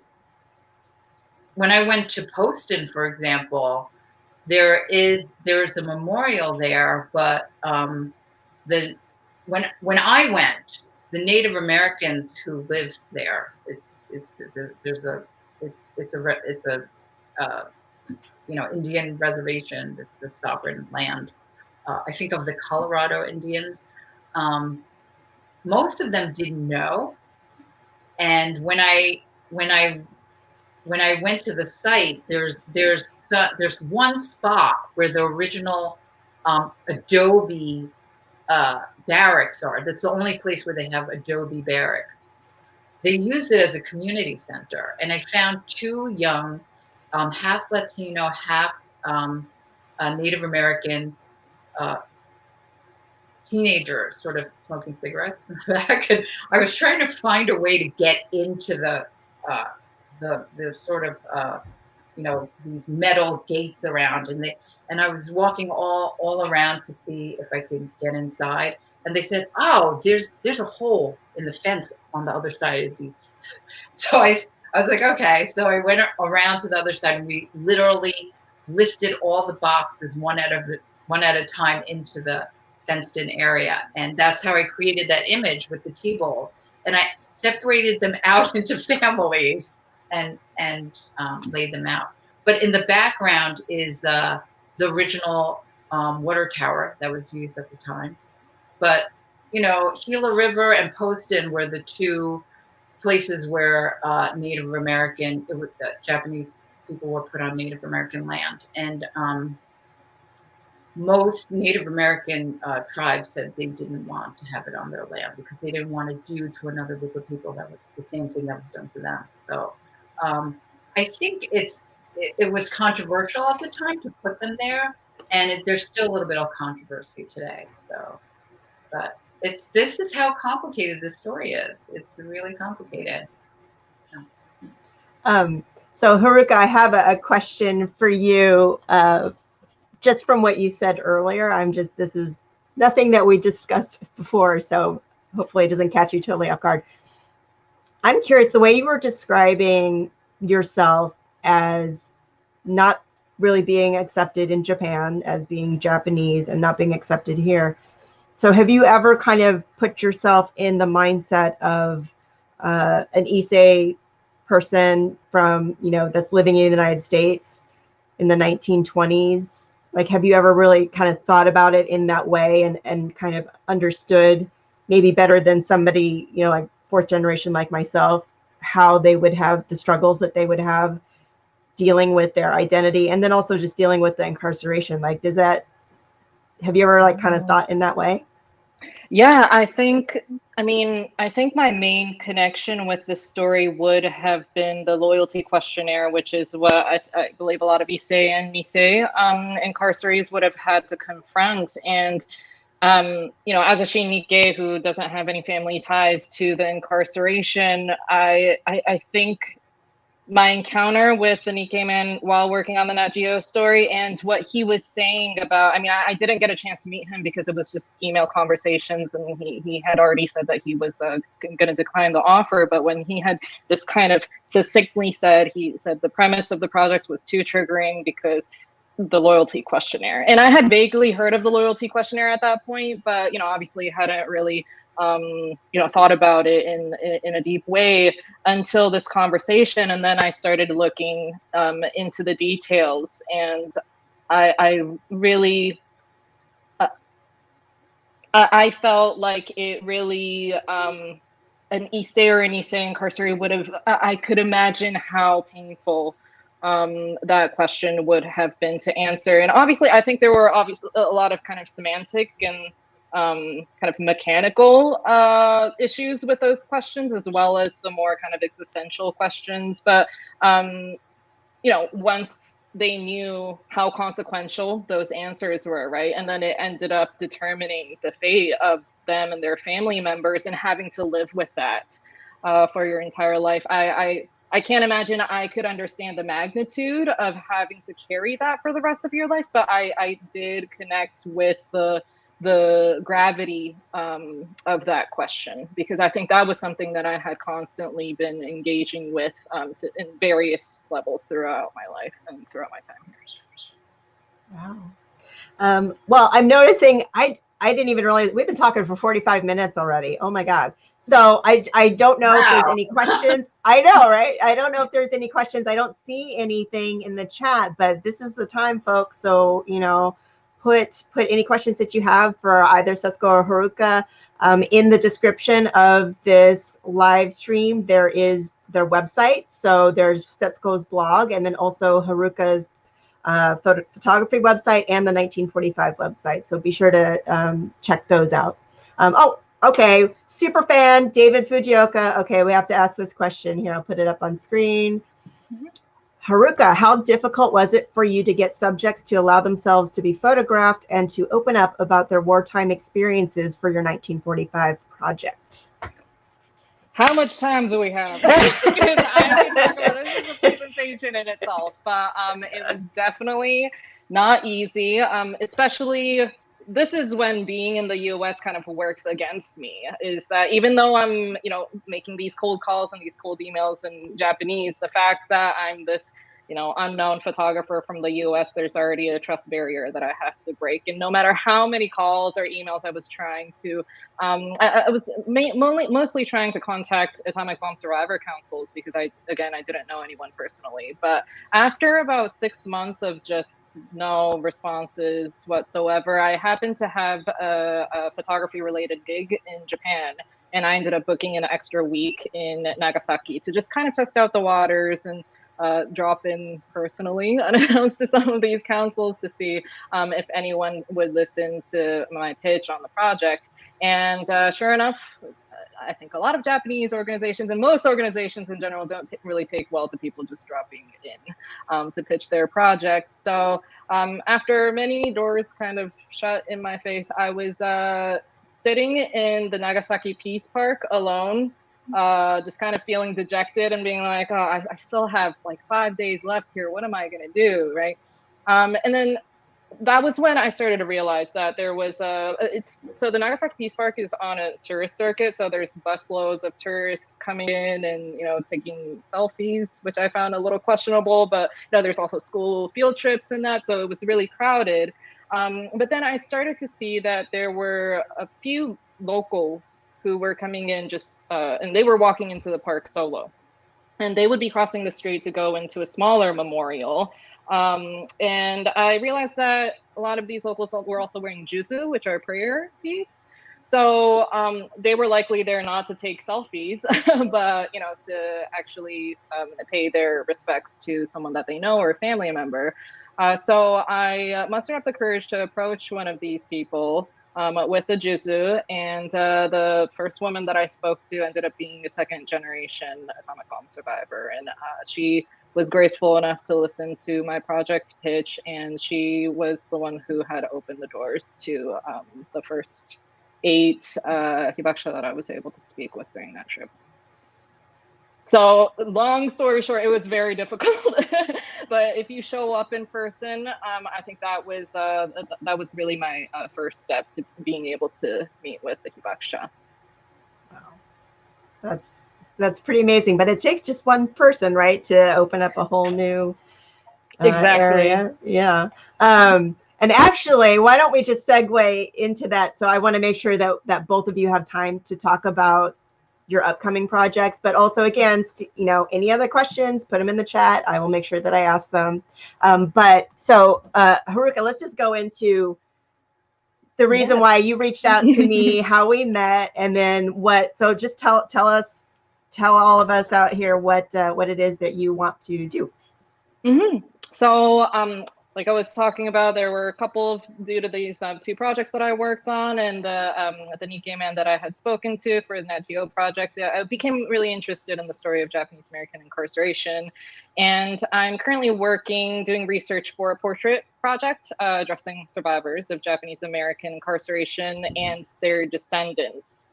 when I went to Poston, for example, there's a memorial there, but when I went, the Native Americans who lived there. It's a Indian reservation. It's the sovereign land. I think of the Colorado Indians. Most of them didn't know, and when I went to the site, there's one spot where the original adobe barracks are. That's the only place where they have adobe barracks. They use it as a community center, and I found two young, half Latino, half Native American teenagers sort of smoking cigarettes in the back. And I was trying to find a way to get into the sort of these metal gates around, and I was walking all around to see if I could get inside. And they said, "Oh, there's a hole in the fence on the other side of the." So I was like, okay. So I went around to the other side, and we literally lifted all the boxes one at a time into the fenced-in area, and that's how I created that image with the tea bowls. And I separated them out into families and laid them out. But in the background is the original water tower that was used at the time. But Gila River and Poston were the two places where Native American, Japanese people were put on Native American land, and most Native American tribes said they didn't want to have it on their land because they didn't want to do to another group of people that was the same thing that was done to them. So I think it was controversial at the time to put them there, and there's still a little bit of controversy today. So, but this is how complicated this story is. It's really complicated. So Haruka, I have a question for you. Just from what you said earlier, this is nothing that we discussed before, so hopefully it doesn't catch you totally off guard. I'm curious, the way you were describing yourself as not really being accepted in Japan, as being Japanese and not being accepted here. So have you ever kind of put yourself in the mindset of an Issei person from, that's living in the United States in the 1920s? Like, have you ever really kind of thought about it in that way and kind of understood maybe better than somebody, like fourth generation like myself, how they would have the struggles that they would have dealing with their identity, and then also just dealing with the incarceration? Like, have you ever kind of thought in that way? Yeah, I think my main connection with this story would have been the loyalty questionnaire, which is what I believe a lot of Issei and Nisei incarcerees would have had to confront. And, as a Shin Nikkei who doesn't have any family ties to the incarceration, I think my encounter with the Nikkei man while working on the Nat Geo story and what he was saying about, I didn't get a chance to meet him because it was just email conversations, and he had already said that he was going to decline the offer. But when he had this kind of succinctly said, he said the premise of the project was too triggering because the loyalty questionnaire. And I had vaguely heard of the loyalty questionnaire at that point, but, obviously hadn't really thought about it in a deep way until this conversation. And then I started looking into the details, and I really I felt like it really an Issei or an Issei incarcerated would have, I could imagine how painful that question would have been to answer. And obviously, I think there were obviously a lot of kind of semantic and kind of mechanical issues with those questions, as well as the more kind of existential questions. But, once they knew how consequential those answers were, right? And then it ended up determining the fate of them and their family members and having to live with that for your entire life. I can't imagine I could understand the magnitude of having to carry that for the rest of your life, but I did connect with the gravity of that question, because I think that was something that I had constantly been engaging with in various levels throughout my life and throughout my time here. Wow. Well, I'm noticing I didn't even realize we've been talking for 45 minutes already. Oh my God. So I don't know if there's Wow. any questions. I know, right? I don't know if there's any questions. I don't see anything in the chat, but this is the time, folks. So, you know, put any questions that you have for either Setsuko or Haruka in the description of this live stream. There is their website. So there's Setsuko's blog, and then also Haruka's photography website and the 1945 website. So be sure to check those out. Oh, okay. Super fan, David Fujioka. Okay, we have to ask this question here. I'll put it up on screen. Haruka, how difficult was it for you to get subjects to allow themselves to be photographed and to open up about their wartime experiences for your 1945 project? How much time do we have? Because I can talk about this is a presentation in itself, but it was definitely not easy. Especially, this is when being in the U.S. kind of works against me. Is that even though I'm, you know, making these cold calls and these cold emails in Japanese, the fact that I'm this, you know, unknown photographer from the US, there's already a trust barrier that I have to break. And no matter how many calls or emails I was trying to, I was mostly trying to contact atomic bomb survivor councils because I didn't know anyone personally. But after about 6 months of just no responses whatsoever, I happened to have a photography related gig in Japan. And I ended up booking an extra week in Nagasaki to just kind of test out the waters and drop in personally unannounced to some of these councils to see if anyone would listen to my pitch on the project. And sure enough, I think a lot of Japanese organizations and most organizations in general don't really take well to people just dropping in to pitch their project. So after many doors kind of shut in my face, I was sitting in the Nagasaki Peace Park alone, just kind of feeling dejected and being like, oh, I still have like 5 days left here. What am I going to do? Right. And then that was when I started to realize that there was so the Nagasaki Peace Park is on a tourist circuit. So there's busloads of tourists coming in and, you know, taking selfies, which I found a little questionable, but you know, there's also school field trips and that. So it was really crowded. But then I started to see that there were a few locals who were coming in just, and they were walking into the park solo. And they would be crossing the street to go into a smaller memorial. And I realized that a lot of these locals were also wearing juzu, which are prayer beads. So they were likely there not to take selfies, but you know, to actually pay their respects to someone that they know or a family member. So I mustered up the courage to approach one of these people with the juzu, and the first woman that I spoke to ended up being a second generation atomic bomb survivor, and she was graceful enough to listen to my project pitch, and she was the one who had opened the doors to the first 8 hibakusha that I was able to speak with during that trip. So long story short, it was very difficult, but if you show up in person, I think that was really my first step to being able to meet with the hibakusha. Wow, that's pretty amazing. But it takes just one person, right, to open up a whole new area. Yeah. And actually, why don't we just segue into that? So I want to make sure that both of you have time to talk about your upcoming projects, but also again, you know, any other questions, put them in the chat. I will make sure that I ask them. But so Haruka, let's just go into the reason why you reached out to me, how we met, and then what. So just tell all of us out here what it is that you want to do. So like I was talking about, there were a couple due to these 2 projects that I worked on, and the Nikkei man that I had spoken to for the Nat Geo project, I became really interested in the story of Japanese American incarceration. And I'm currently doing research for a portrait project addressing survivors of Japanese American incarceration and their descendants.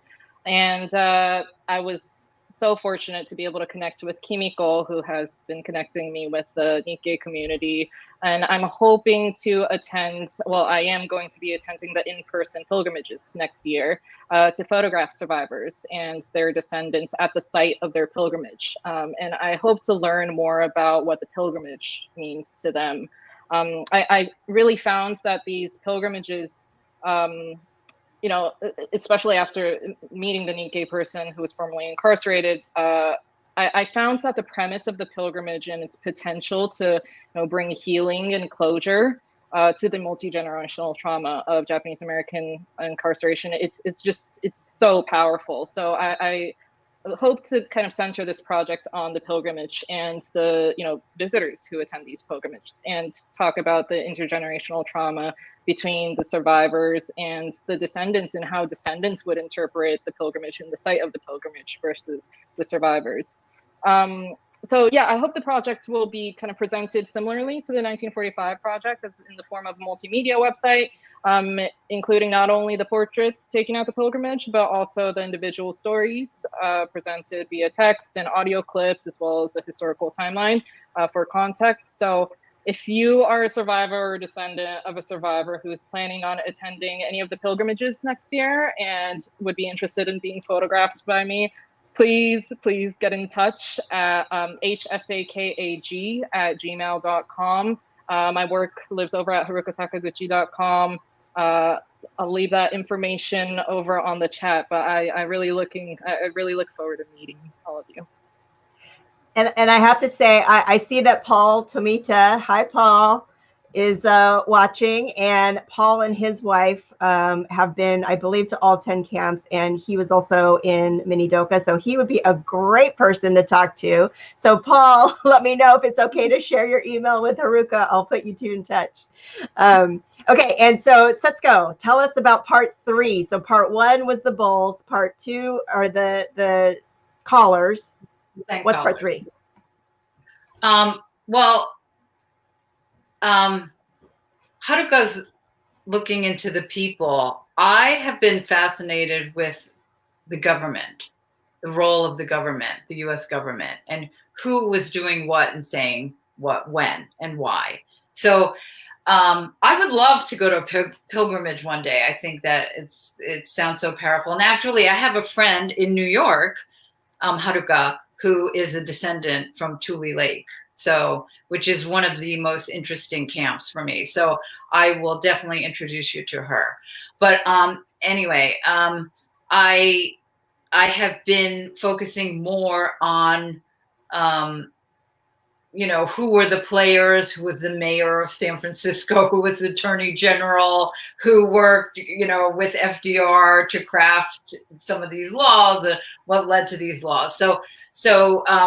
And I was so fortunate to be able to connect with Kimiko, who has been connecting me with the Nikkei community. And I'm hoping to I am going to be attending the in-person pilgrimages next year to photograph survivors and their descendants at the site of their pilgrimage. And I hope to learn more about what the pilgrimage means to them. I really found that these pilgrimages especially after meeting the Nikkei person who was formerly incarcerated, I found that the premise of the pilgrimage and its potential to bring healing and closure to the multi-generational trauma of Japanese American incarceration, it's so powerful. So I hope to kind of center this project on the pilgrimage and the visitors who attend these pilgrimages, and talk about the intergenerational trauma between the survivors and the descendants, and how descendants would interpret the pilgrimage and the site of the pilgrimage versus the survivors. So yeah, I hope the project will be kind of presented similarly to the 1945 project, as in the form of a multimedia website, including not only the portraits taken at the pilgrimage, but also the individual stories presented via text and audio clips, as well as a historical timeline for context. So if you are a survivor or descendant of a survivor who is planning on attending any of the pilgrimages next year and would be interested in being photographed by me, please get in touch at hsakag@gmail.com. My work lives over at harukasakaguchi.com. I'll leave that information over on the chat, but I really look forward to meeting all of you. And I have to say, I see that Paul Tomita, hi Paul, is watching, and Paul and his wife have been, I believe, to all 10 camps, and he was also in Minidoka, so he would be a great person to talk to. So Paul, let me know if it's okay to share your email with Haruka. I'll put you two in touch. Okay, and so Setsuko, tell us about part 3. So part 1 was the bowls, part 2 are the collars. What's part 3? Haruka's looking into the people. I have been fascinated with the government, the role of the government, the US government, and who was doing what and saying what, when, and why. So I would love to go to a pilgrimage one day. I think that it sounds so powerful. And actually, I have a friend in New York, Haruka, who is a descendant from Tule Lake, which is one of the most interesting camps for me. So I will definitely introduce you to her. But anyway, I have been focusing more on, who were the players, who was the mayor of San Francisco, who was the attorney general, who worked, with FDR to craft some of these laws, what led to these laws. So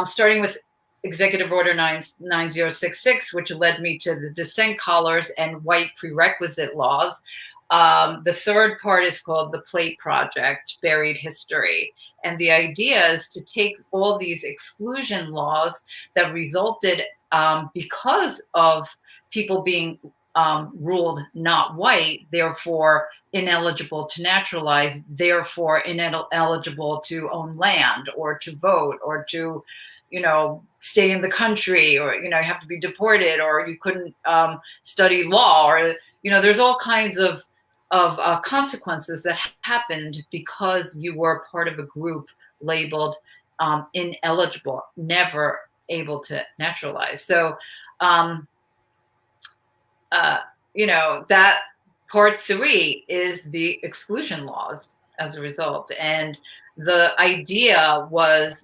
starting with Executive Order 9066, which led me to the dissent collars and white prerequisite laws. The third part is called the Plate Project, Buried History. And the idea is to take all these exclusion laws that resulted because of people being ruled not white, therefore ineligible to naturalize, therefore ineligible to own land or to vote or to, stay in the country, or, you have to be deported, or you couldn't study law, or, there's all kinds of consequences that happened because you were part of a group labeled ineligible, never able to naturalize. So, that part 3 is the exclusion laws as a result. And the idea was,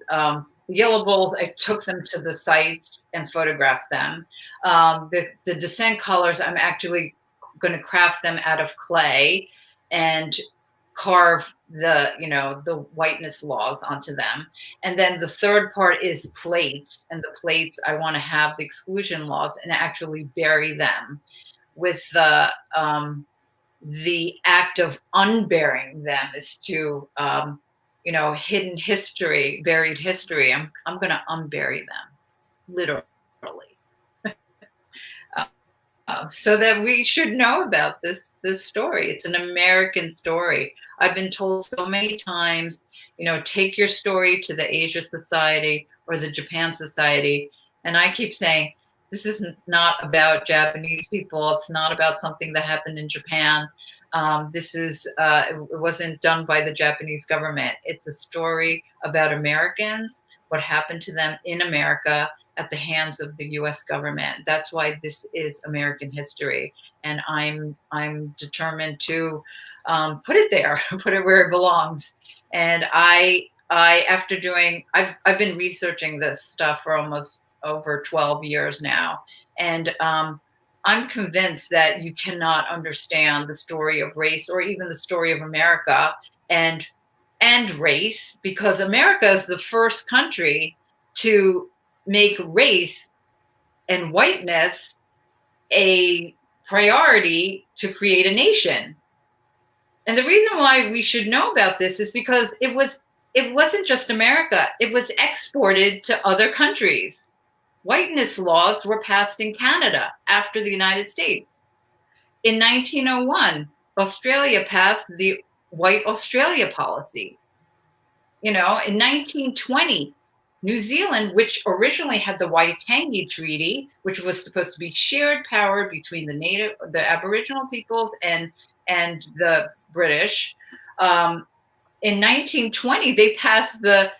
Yellow Bowls, I took them to the sites and photographed them. The dissent colors, I'm actually going to craft them out of clay and carve the whiteness laws onto them. And then the third part is plates, and the plates, I want to have the exclusion laws and actually bury them with the act of unburying them is to hidden history, buried history. I'm going to unbury them, literally. So that we should know about this story. It's an American story. I've been told so many times, take your story to the Asia Society or the Japan Society. And I keep saying, this is not about Japanese people. It's not about something that happened in Japan. It wasn't done by the Japanese government. It's a story about Americans, what happened to them in America at the hands of the US government. That's why this is American history. And I'm determined to put it there, put it where it belongs. And I after doing, I've been researching this stuff for almost over 12 years now, and I'm convinced that you cannot understand the story of race or even the story of America and race, because America is the first country to make race and whiteness a priority to create a nation. And the reason why we should know about this is because it wasn't just America, it was exported to other countries. Whiteness laws were passed in Canada after the United States. In 1901, Australia passed the White Australia policy. In 1920, New Zealand, which originally had the Waitangi Treaty, which was supposed to be shared power between the Aboriginal peoples and the British, in 1920 they passed the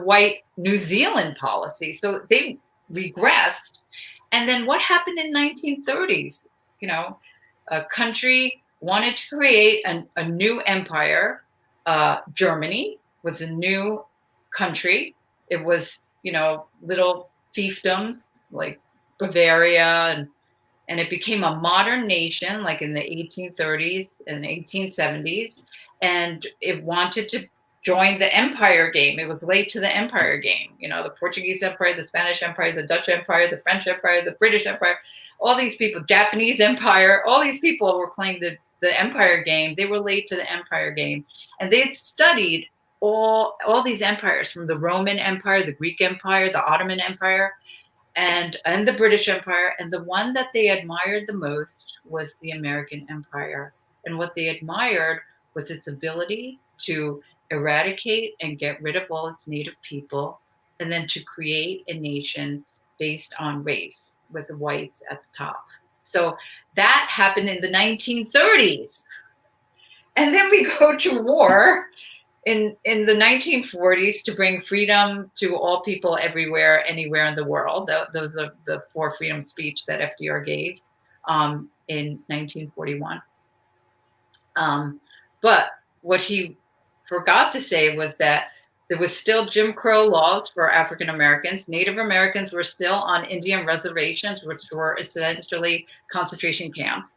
White New Zealand policy. So they regressed. And then what happened in 1930s? A country wanted to create a new empire. Germany was a new country. It was, little fiefdoms like Bavaria, and it became a modern nation like in the 1830s and 1870s. And it wanted to join the empire game. It was late to the empire game. The Portuguese Empire, the Spanish Empire, the Dutch Empire, the French Empire, the British Empire, all these people, Japanese Empire, all these people were playing the empire game. They were late to the empire game. And they had studied all these empires, from the Roman Empire, the Greek Empire, the Ottoman Empire, and the British Empire. And the one that they admired the most was the American Empire. And what they admired was its ability to eradicate and get rid of all its native people, and then to create a nation based on race with the whites at the top. So that happened in the 1930s. And then we go to war in the 1940s to bring freedom to all people everywhere, anywhere in the world. Those are the 4 freedom speech that FDR gave in 1941. But what he forgot to say was that there was still Jim Crow laws for African Americans. Native Americans were still on Indian reservations, which were essentially concentration camps.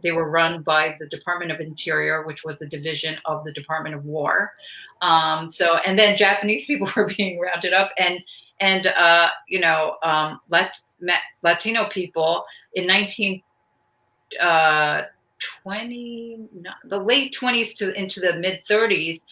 They were run by the Department of Interior, which was a division of the Department of War. And then Japanese people were being rounded up, and Latino people in 1920, the late 20s to into the mid 30s.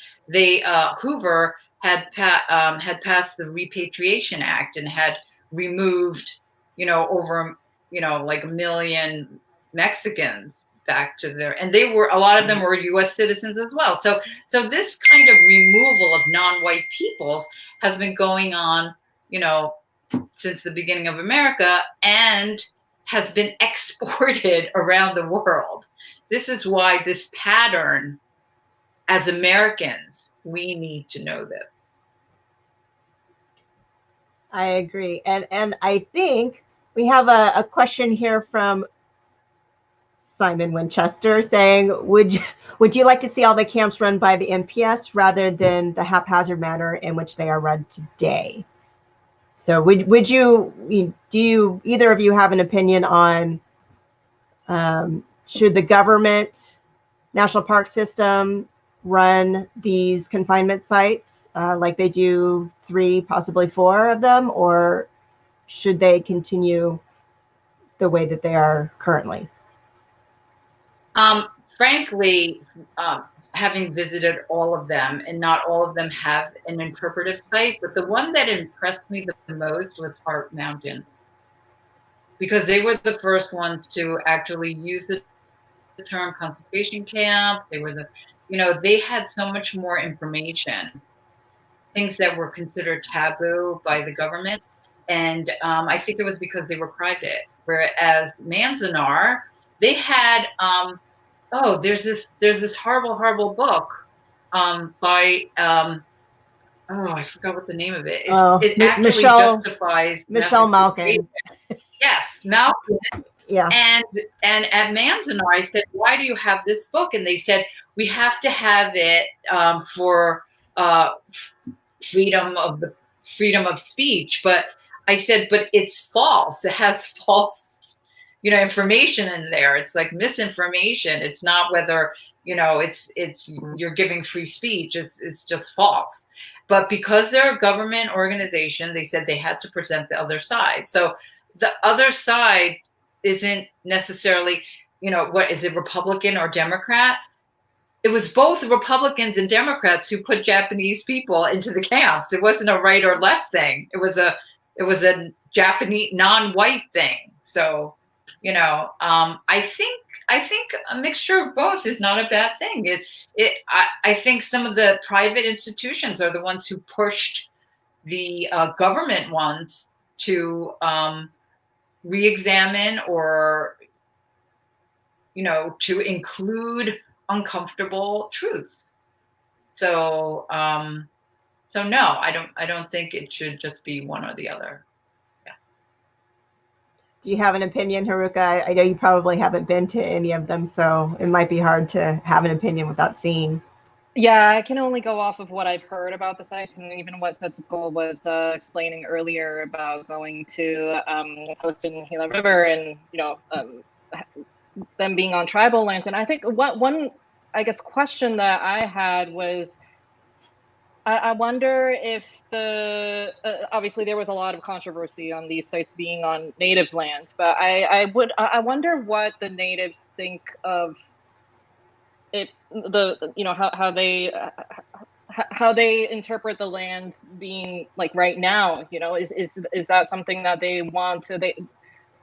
Hoover had passed the Repatriation Act and had removed, over, like 1 million Mexicans back to a lot of them were U.S. citizens as well. So this kind of removal of non-white peoples has been going on, since the beginning of America, and has been exported around the world. This is why this pattern, as Americans, we need to know this. I agree. And I think we have a question here from Simon Winchester saying, would you like to see all the camps run by the MPS rather than the haphazard manner in which they are run today? So would you, do either of you have an opinion on should the government, national park system, run these confinement sites like they do 3, possibly 4 of them, or should they continue the way that they are currently? Frankly, having visited all of them, and not all of them have an interpretive site, but the one that impressed me the most was Heart Mountain, because they were the first ones to actually use the term concentration camp. They were they had so much more information, things that were considered taboo by the government. And I think it was because they were private. Whereas Manzanar, they had, there's this horrible book by, I forgot what the name of it. It actually justifies Michelle Malkin. Yes, Malkin. Yeah. And at Manzanar, I said, why do you have this book? And they said, we have to have it for freedom of speech. But I said, but it's false. It has false, information in there. It's like misinformation. It's not whether, it's you're giving free speech. It's just false. But because they're a government organization, they said they had to present the other side. So the other side isn't necessarily, what is it, Republican or Democrat? It was both Republicans and Democrats who put Japanese people into the camps. It wasn't a right or left thing. It was a Japanese non-white thing. So, I think a mixture of both is not a bad thing. I think some of the private institutions are the ones who pushed the government ones to re-examine or, to include uncomfortable truths. So, no, I don't think it should just be one or the other. Yeah. Do you have an opinion, Haruka? I know you probably haven't been to any of them, so it might be hard to have an opinion without seeing. Yeah, I can only go off of what I've heard about the sites, and even what Setsuko was explaining earlier about going to host in Gila River and them being on tribal lands. And I think one question that I had was, I wonder if obviously there was a lot of controversy on these sites being on native land, but I wonder what the natives think of it, how they interpret the land being like right now. Is that something that they want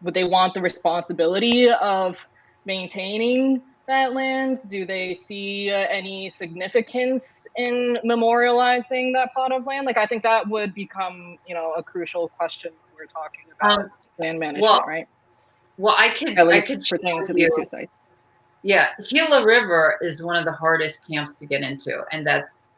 would they want the responsibility of maintaining that land? Do they see any significance in memorializing that plot of land? Like, I think that would become, a crucial question when we're talking about land management, right? Well, I could pertaining to these two sites. Yeah, Gila River is one of the hardest camps to get into, and that's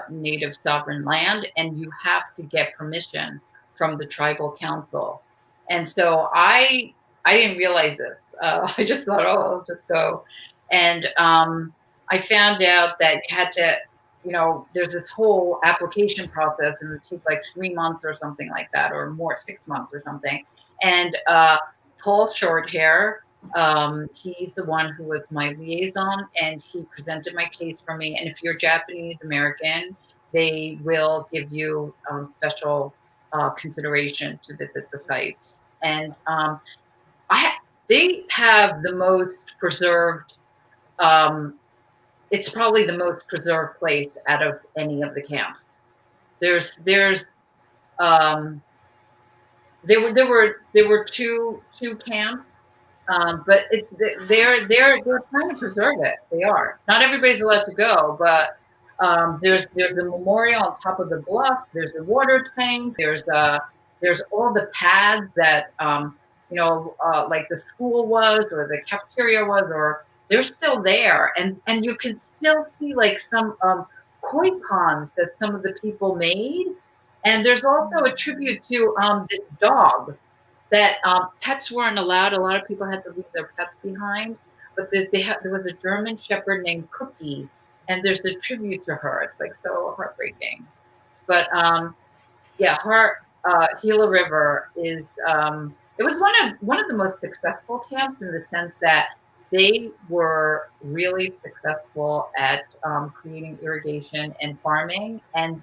native sovereign land, and you have to get permission from the tribal council. And so I didn't realize this. I just thought, I'll just go. And I found out that you had to, there's this whole application process, and it took like 3 months or something like that, or more, 6 months or something. And Paul Shorthair, he's the one who was my liaison, and he presented my case for me. And if you're Japanese American, they will give you special consideration to visit the sites. And they have the most preserved. It's probably the most preserved place out of any of the camps. There were two camps. But they're trying to preserve it. They are. Not everybody's allowed to go, but there's a memorial on top of the bluff. There's a water tank. There's all the pads that like the school was, or the cafeteria was, or they're still there, and you can still see like some koi ponds that some of the people made, and there's also a tribute to this dog. That pets weren't allowed. A lot of people had to leave their pets behind. But there was a German Shepherd named Cookie, and there's a tribute to her. It's like so heartbreaking. But Gila River is. It was one of the most successful camps in the sense that they were really successful at creating irrigation and farming, and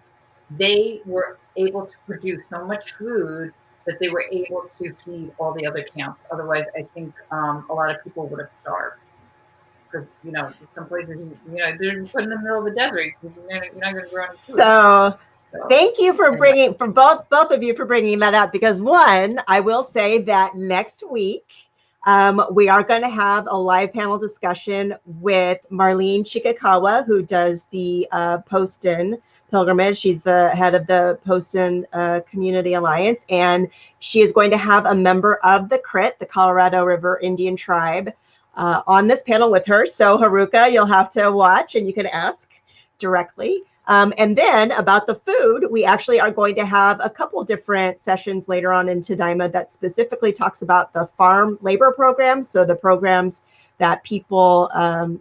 they were able to produce so much food that they were able to feed all the other camps. Otherwise, I think a lot of people would have starved. Because, some places, they're put in the middle of the desert. You're not going to grow any food. So thank you for bringing, for both of you for bringing that up. Because one, I will say that next week, we are going to have a live panel discussion with Marlene Chikakawa, who does the Poston pilgrimage. She's the head of the Poston Community Alliance, and she is going to have a member of the CRIT, the Colorado River Indian Tribe, on this panel with her. So Haruka, you'll have to watch, and you can ask directly. And then about the food, we actually are going to have a couple different sessions later on in Tadaima that specifically talks about the farm labor programs. So the programs that people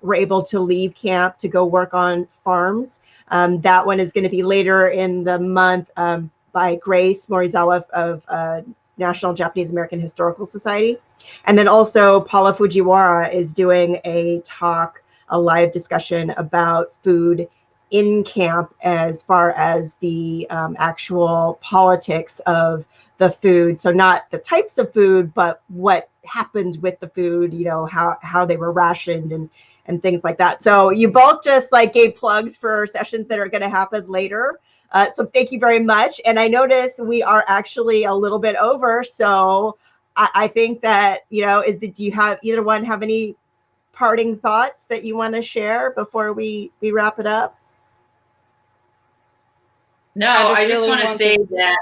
were able to leave camp to go work on farms. That one is going to be later in the month by Grace Morizawa of National Japanese American Historical Society. And then also Paula Fujiwara is doing a talk, a live discussion about food in camp as far as the actual politics of the food. So not the types of food, but what happened with the food, you know, how they were rationed and things like that. So you both just like gave plugs for sessions that are going to happen later. So thank you very much. And I notice we are actually a little bit over. So I think that, you know, do you have either one have any parting thoughts that you want to share before we wrap it up? No, I just want to say that,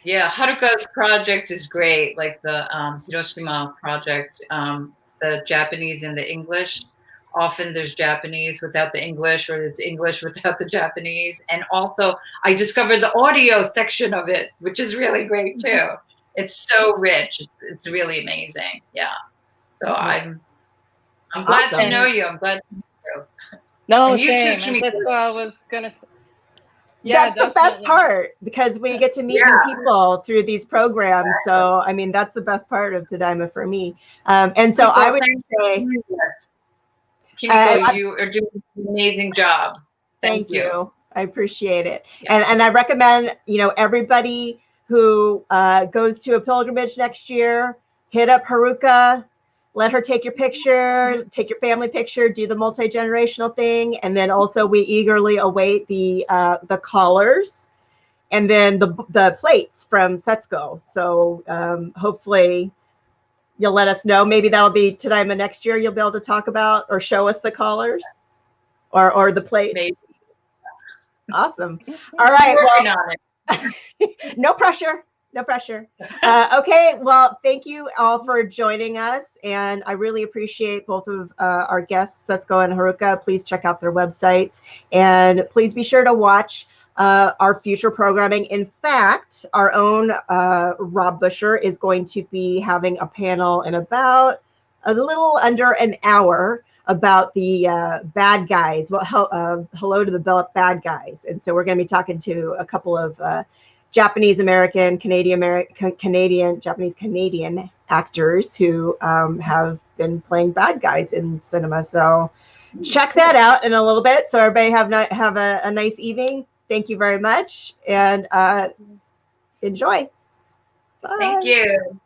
yeah, Haruka's project is great, like the Hiroshima project, the Japanese and the English. Often there's Japanese without the English, or it's English without the Japanese. And also I discovered the audio section of it, which is really great too. It's so rich. It's really amazing. Yeah. So I'm glad to know you. I'm glad to know you. No, and you same. too, That's what I was gonna say. Yeah, that's the best part, because we get to meet new people through these programs. So, I mean, that's the best part of Tadaima for me. And so I would say, Kimiko, you are doing an amazing job. Thank you. I appreciate it. Yeah. And I recommend, you know, everybody who goes to a pilgrimage next year, hit up Haruka, let her take your picture, take your family picture, do the multi-generational thing. And then also we eagerly await the collars and then the plates from Setsuko. So hopefully you'll let us know. Maybe that'll be Tadaima next year. You'll be able to talk about or show us the collars or the plates. Maybe. Awesome. All right. Well, no pressure. No pressure. Okay. Well, thank you all for joining us. And I really appreciate both of our guests, Setsuko and Haruka. Please check out their websites. And please be sure to watch our future programming. In fact, our own Rob Busher is going to be having a panel in about a little under an hour about the bad guys. Well, hello to the bad guys. And so we're going to be talking to a couple of Japanese American, Japanese Canadian actors who have been playing bad guys in cinema. So check that out in a little bit. So everybody have a nice evening. Thank you very much, and enjoy. Bye. Thank you.